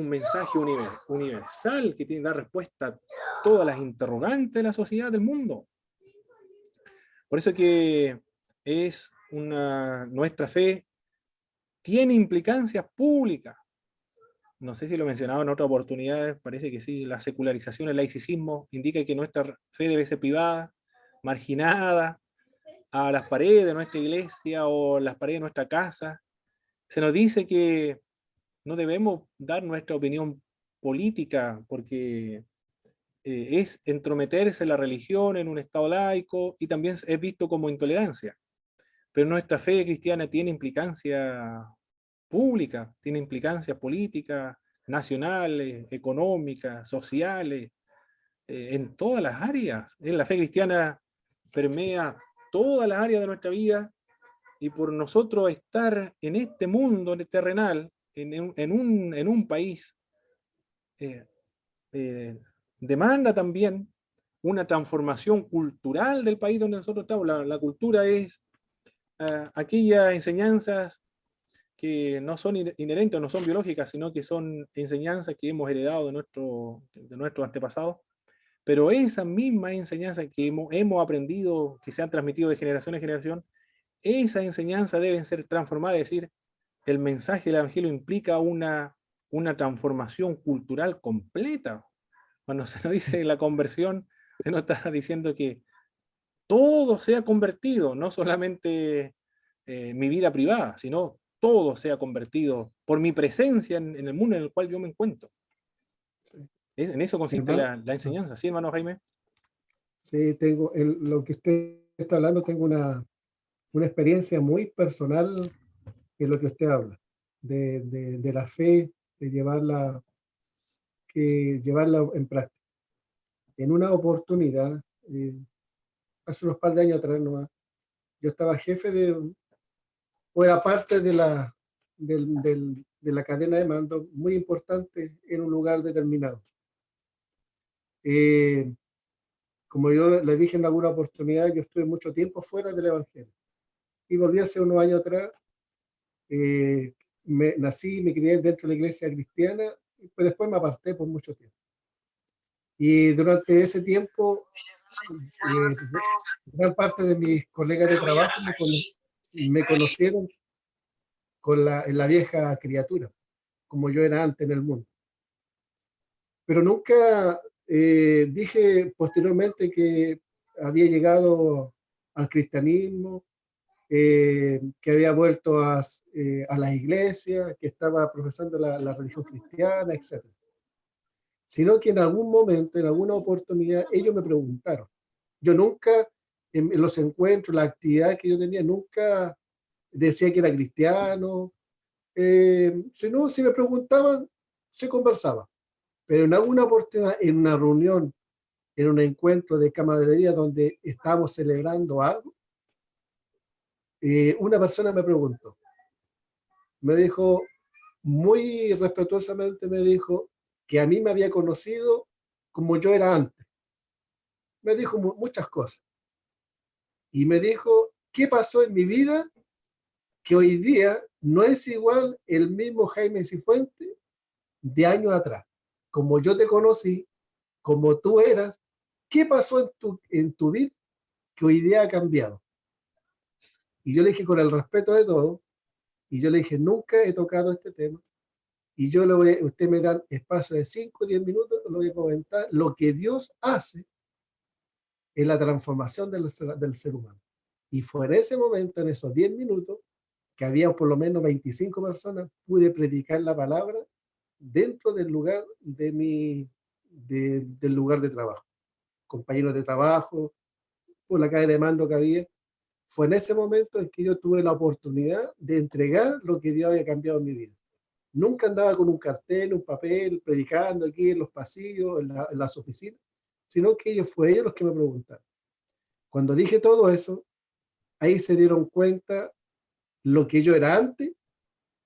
mensaje universal que tiene que dar respuesta a todas las interrogantes de la sociedad del mundo. Por eso que nuestra fe tiene implicancias públicas. No sé si lo he mencionado en otras oportunidades, parece que sí, la secularización, el laicismo, indica que nuestra fe debe ser privada, marginada, a las paredes de nuestra iglesia o las paredes de nuestra casa. Se nos dice que no debemos dar nuestra opinión política porque es entrometerse en la religión, en un estado laico, y también es visto como intolerancia. Pero nuestra fe cristiana tiene implicancia pública, tiene implicancias políticas, nacionales, económicas, sociales, en todas las áreas. La fe cristiana permea todas las áreas de nuestra vida, y por nosotros estar en este mundo terrenal, en un país, demanda también una transformación cultural del país donde nosotros estamos. La cultura es aquellas enseñanzas que no son inherentes, no son biológicas, sino que son enseñanzas que hemos heredado de nuestros antepasados. Pero esa misma enseñanza que hemos aprendido, que se han transmitido de generación en generación, esa enseñanza deben ser transformadas. Es decir, el mensaje del Evangelio implica una transformación cultural completa. Cuando se nos dice la conversión, se nos está diciendo que todo sea convertido, no solamente mi vida privada, sino todo sea convertido por mi presencia en el mundo en el cual yo me encuentro. En eso consiste la enseñanza, ¿sí, hermano Jaime? Sí, lo que usted está hablando, tengo una experiencia muy personal en lo que usted habla. de la fe, de llevarla en práctica. En una oportunidad, hace unos par de años atrás nomás, yo estaba jefe o era parte de la cadena de mando muy importante en un lugar determinado. Como yo le dije en alguna oportunidad, yo estuve mucho tiempo fuera del Evangelio. Y volví hace unos años atrás. Nací, me crié dentro de la iglesia cristiana, y pues después me aparté por mucho tiempo. Y durante ese tiempo, gran parte de mis colegas de trabajo me conocieron en la vieja criatura, como yo era antes en el mundo. Pero nunca dije posteriormente que había llegado al cristianismo, que había vuelto a las iglesias, que estaba profesando la religión cristiana, etc. Sino que en algún momento, en alguna oportunidad, ellos me preguntaron. Yo nunca, en los encuentros, las actividades que yo tenía, nunca decía que era cristiano. Si me preguntaban, se conversaba. Pero en alguna oportunidad, en una reunión, en un encuentro de camaradería donde estábamos celebrando algo, una persona me preguntó, me dijo, muy respetuosamente me dijo que a mí me había conocido como yo era antes. Me dijo muchas cosas. Y me dijo, ¿qué pasó en mi vida que hoy día no es igual el mismo Jaime Cifuentes de años atrás? Como yo te conocí, como tú eras, ¿qué pasó en tu vida que hoy día ha cambiado? Y yo le dije con el respeto de todo, y yo le dije, nunca he tocado este tema, y yo usted me da espacio de 5 o 10 minutos, lo voy a comentar, lo que Dios hace en la transformación del ser humano. Y fue en ese momento, en esos 10 minutos, que había por lo menos 25 personas, pude predicar la palabra dentro del lugar del lugar de trabajo. Compañeros de trabajo, por la cadena de mando que había. Fue en ese momento en que yo tuve la oportunidad de entregar lo que Dios había cambiado en mi vida. Nunca andaba con un cartel, un papel, predicando aquí en los pasillos, en las oficinas, sino que ellos los que me preguntaron. Cuando dije todo eso, ahí se dieron cuenta lo que yo era antes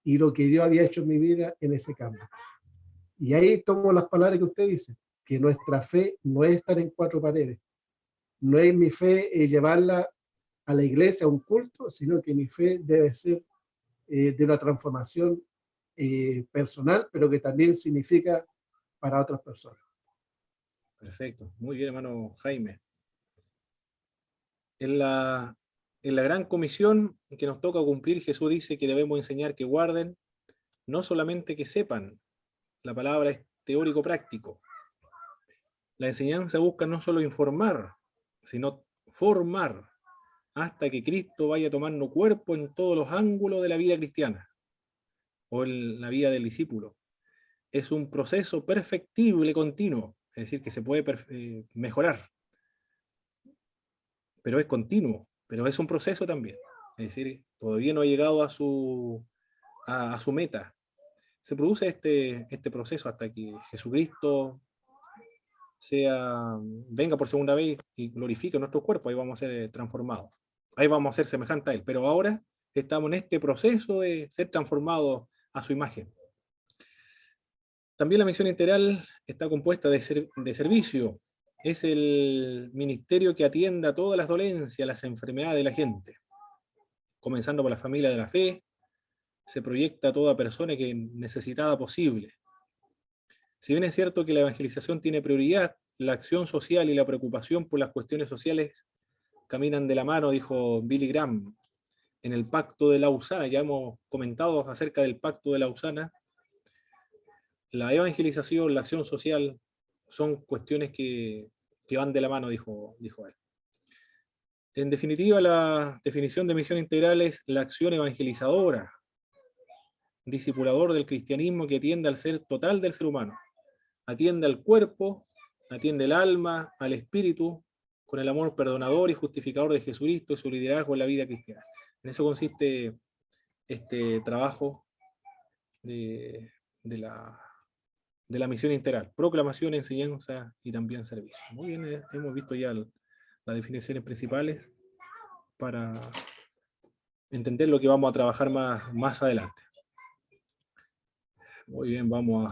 y lo que Dios había hecho en mi vida en ese cambio. Y ahí tomo las palabras que usted dice, que nuestra fe no es estar en 4 paredes, no es mi fe llevarla a la iglesia, a un culto, sino que mi fe debe ser de una transformación personal, pero que también significa para otras personas. Perfecto, muy bien, hermano Jaime. En la gran comisión que nos toca cumplir, Jesús dice que debemos enseñar que guarden, no solamente que sepan. La palabra es teórico-práctico. La enseñanza busca no solo informar, sino formar, hasta que Cristo vaya tomando cuerpo en todos los ángulos de la vida cristiana o en la vida del discípulo. Es un proceso perfectible continuo, es decir, que se puede mejorar, pero es continuo, pero es un proceso también. Es decir, todavía no ha llegado a su meta. Se produce este proceso hasta que Jesucristo venga por segunda vez y glorifique nuestro cuerpo. Ahí vamos a ser transformados. Ahí vamos a ser semejantes a Él. Pero ahora estamos en este proceso de ser transformados a su imagen. También la misión integral está compuesta de servicio. Es el ministerio que atiende a todas las dolencias, las enfermedades de la gente. Comenzando por la familia de la fe, se proyecta a toda persona que necesitada posible. Si bien es cierto que la evangelización tiene prioridad, la acción social y la preocupación por las cuestiones sociales caminan de la mano, dijo Billy Graham, en el Pacto de Lausana. Ya hemos comentado acerca del Pacto de Lausana. La evangelización, la acción social, son cuestiones que van de la mano, dijo él. En definitiva, la definición de misión integral es la acción evangelizadora, discipulador del cristianismo que atiende al ser total del ser humano. Atiende al cuerpo, atiende el alma, al espíritu, con el amor perdonador y justificador de Jesucristo y su liderazgo en la vida cristiana. En eso consiste este trabajo de la misión integral: proclamación, enseñanza y también servicio. Muy bien, hemos visto ya las definiciones principales para entender lo que vamos a trabajar más adelante. Muy bien, vamos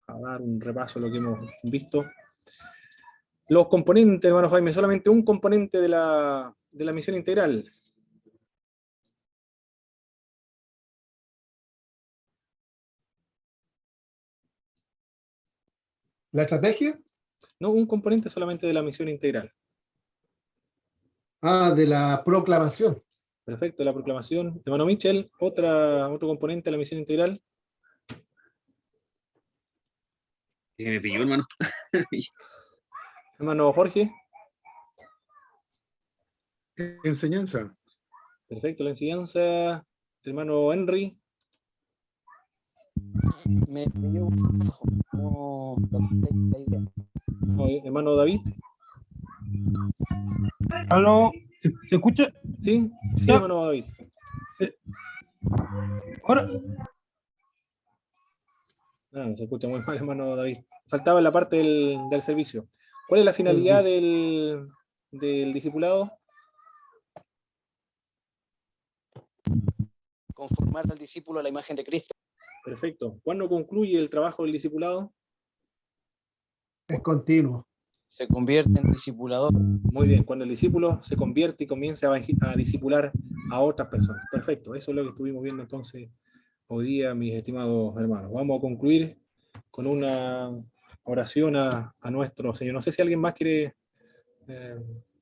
a dar un repaso a lo que hemos visto. Los componentes, hermano Jaime, solamente un componente de la misión integral. ¿La estrategia? No, un componente solamente de la misión integral. De la proclamación. Perfecto, la proclamación. Hermano Michel, otro componente de la misión integral. Que me pilló, hermano. Hermano Jorge. Enseñanza. Perfecto, la enseñanza. Hermano Henry. Me llevo un bajo, no la idea. Hermano David. ¿Aló? ¿Se escucha? Sí, sí, Ya. hermano David. Ahora, Se escucha muy mal, hermano David. Faltaba la parte del servicio. ¿Cuál es la finalidad del discipulado? Conformar al discípulo a la imagen de Cristo. Perfecto. ¿Cuándo concluye el trabajo del discipulado? Es continuo. Se convierte en discipulador. Muy bien, cuando el discípulo se convierte y comienza a discipular a otras personas. Perfecto, eso es lo que estuvimos viendo entonces hoy día, mis estimados hermanos. Vamos a concluir con una oración a nuestro Señor. No sé si alguien más quiere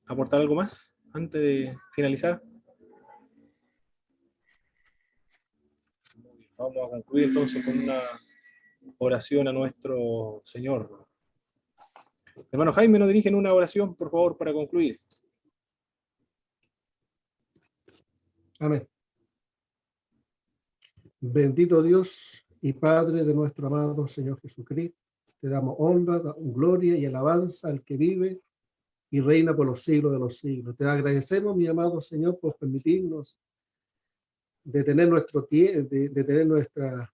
aportar algo más antes de finalizar. Vamos a concluir entonces con una oración a nuestro Señor. Hermano Jaime, nos dirigen una oración, por favor, para concluir. Amén. Bendito Dios y Padre de nuestro amado Señor Jesucristo, te damos honra, gloria y alabanza al que vive y reina por los siglos de los siglos. Te agradecemos, mi amado Señor, por permitirnos de tener nuestras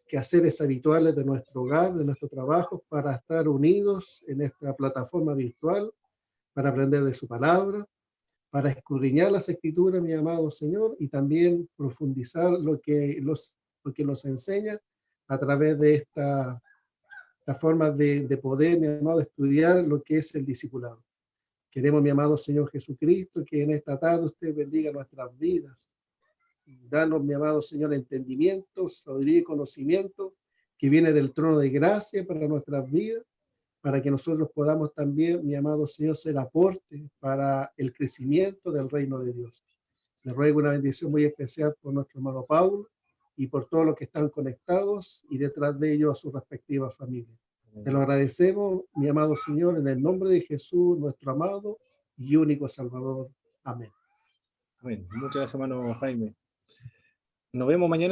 quehaceres habituales de nuestro hogar, de nuestro trabajo, para estar unidos en esta plataforma virtual, para aprender de su palabra, para escudriñar las escrituras, mi amado Señor, y también profundizar lo que nos enseña a través de esta forma de poder, mi amado, estudiar lo que es el discipulado. Queremos, mi amado Señor Jesucristo, que en esta tarde usted bendiga nuestras vidas. Danos, mi amado Señor, entendimiento, sabiduría y conocimiento que viene del trono de gracia para nuestras vidas, para que nosotros podamos también, mi amado Señor, ser aporte para el crecimiento del reino de Dios. Le ruego una bendición muy especial por nuestro hermano Pablo y por todos los que están conectados y detrás de ellos a sus respectivas familias. Te lo agradecemos, mi amado Señor, en el nombre de Jesús, nuestro amado y único Salvador. Amén. Amén. Muchas gracias, hermano Jaime. Nos vemos mañana.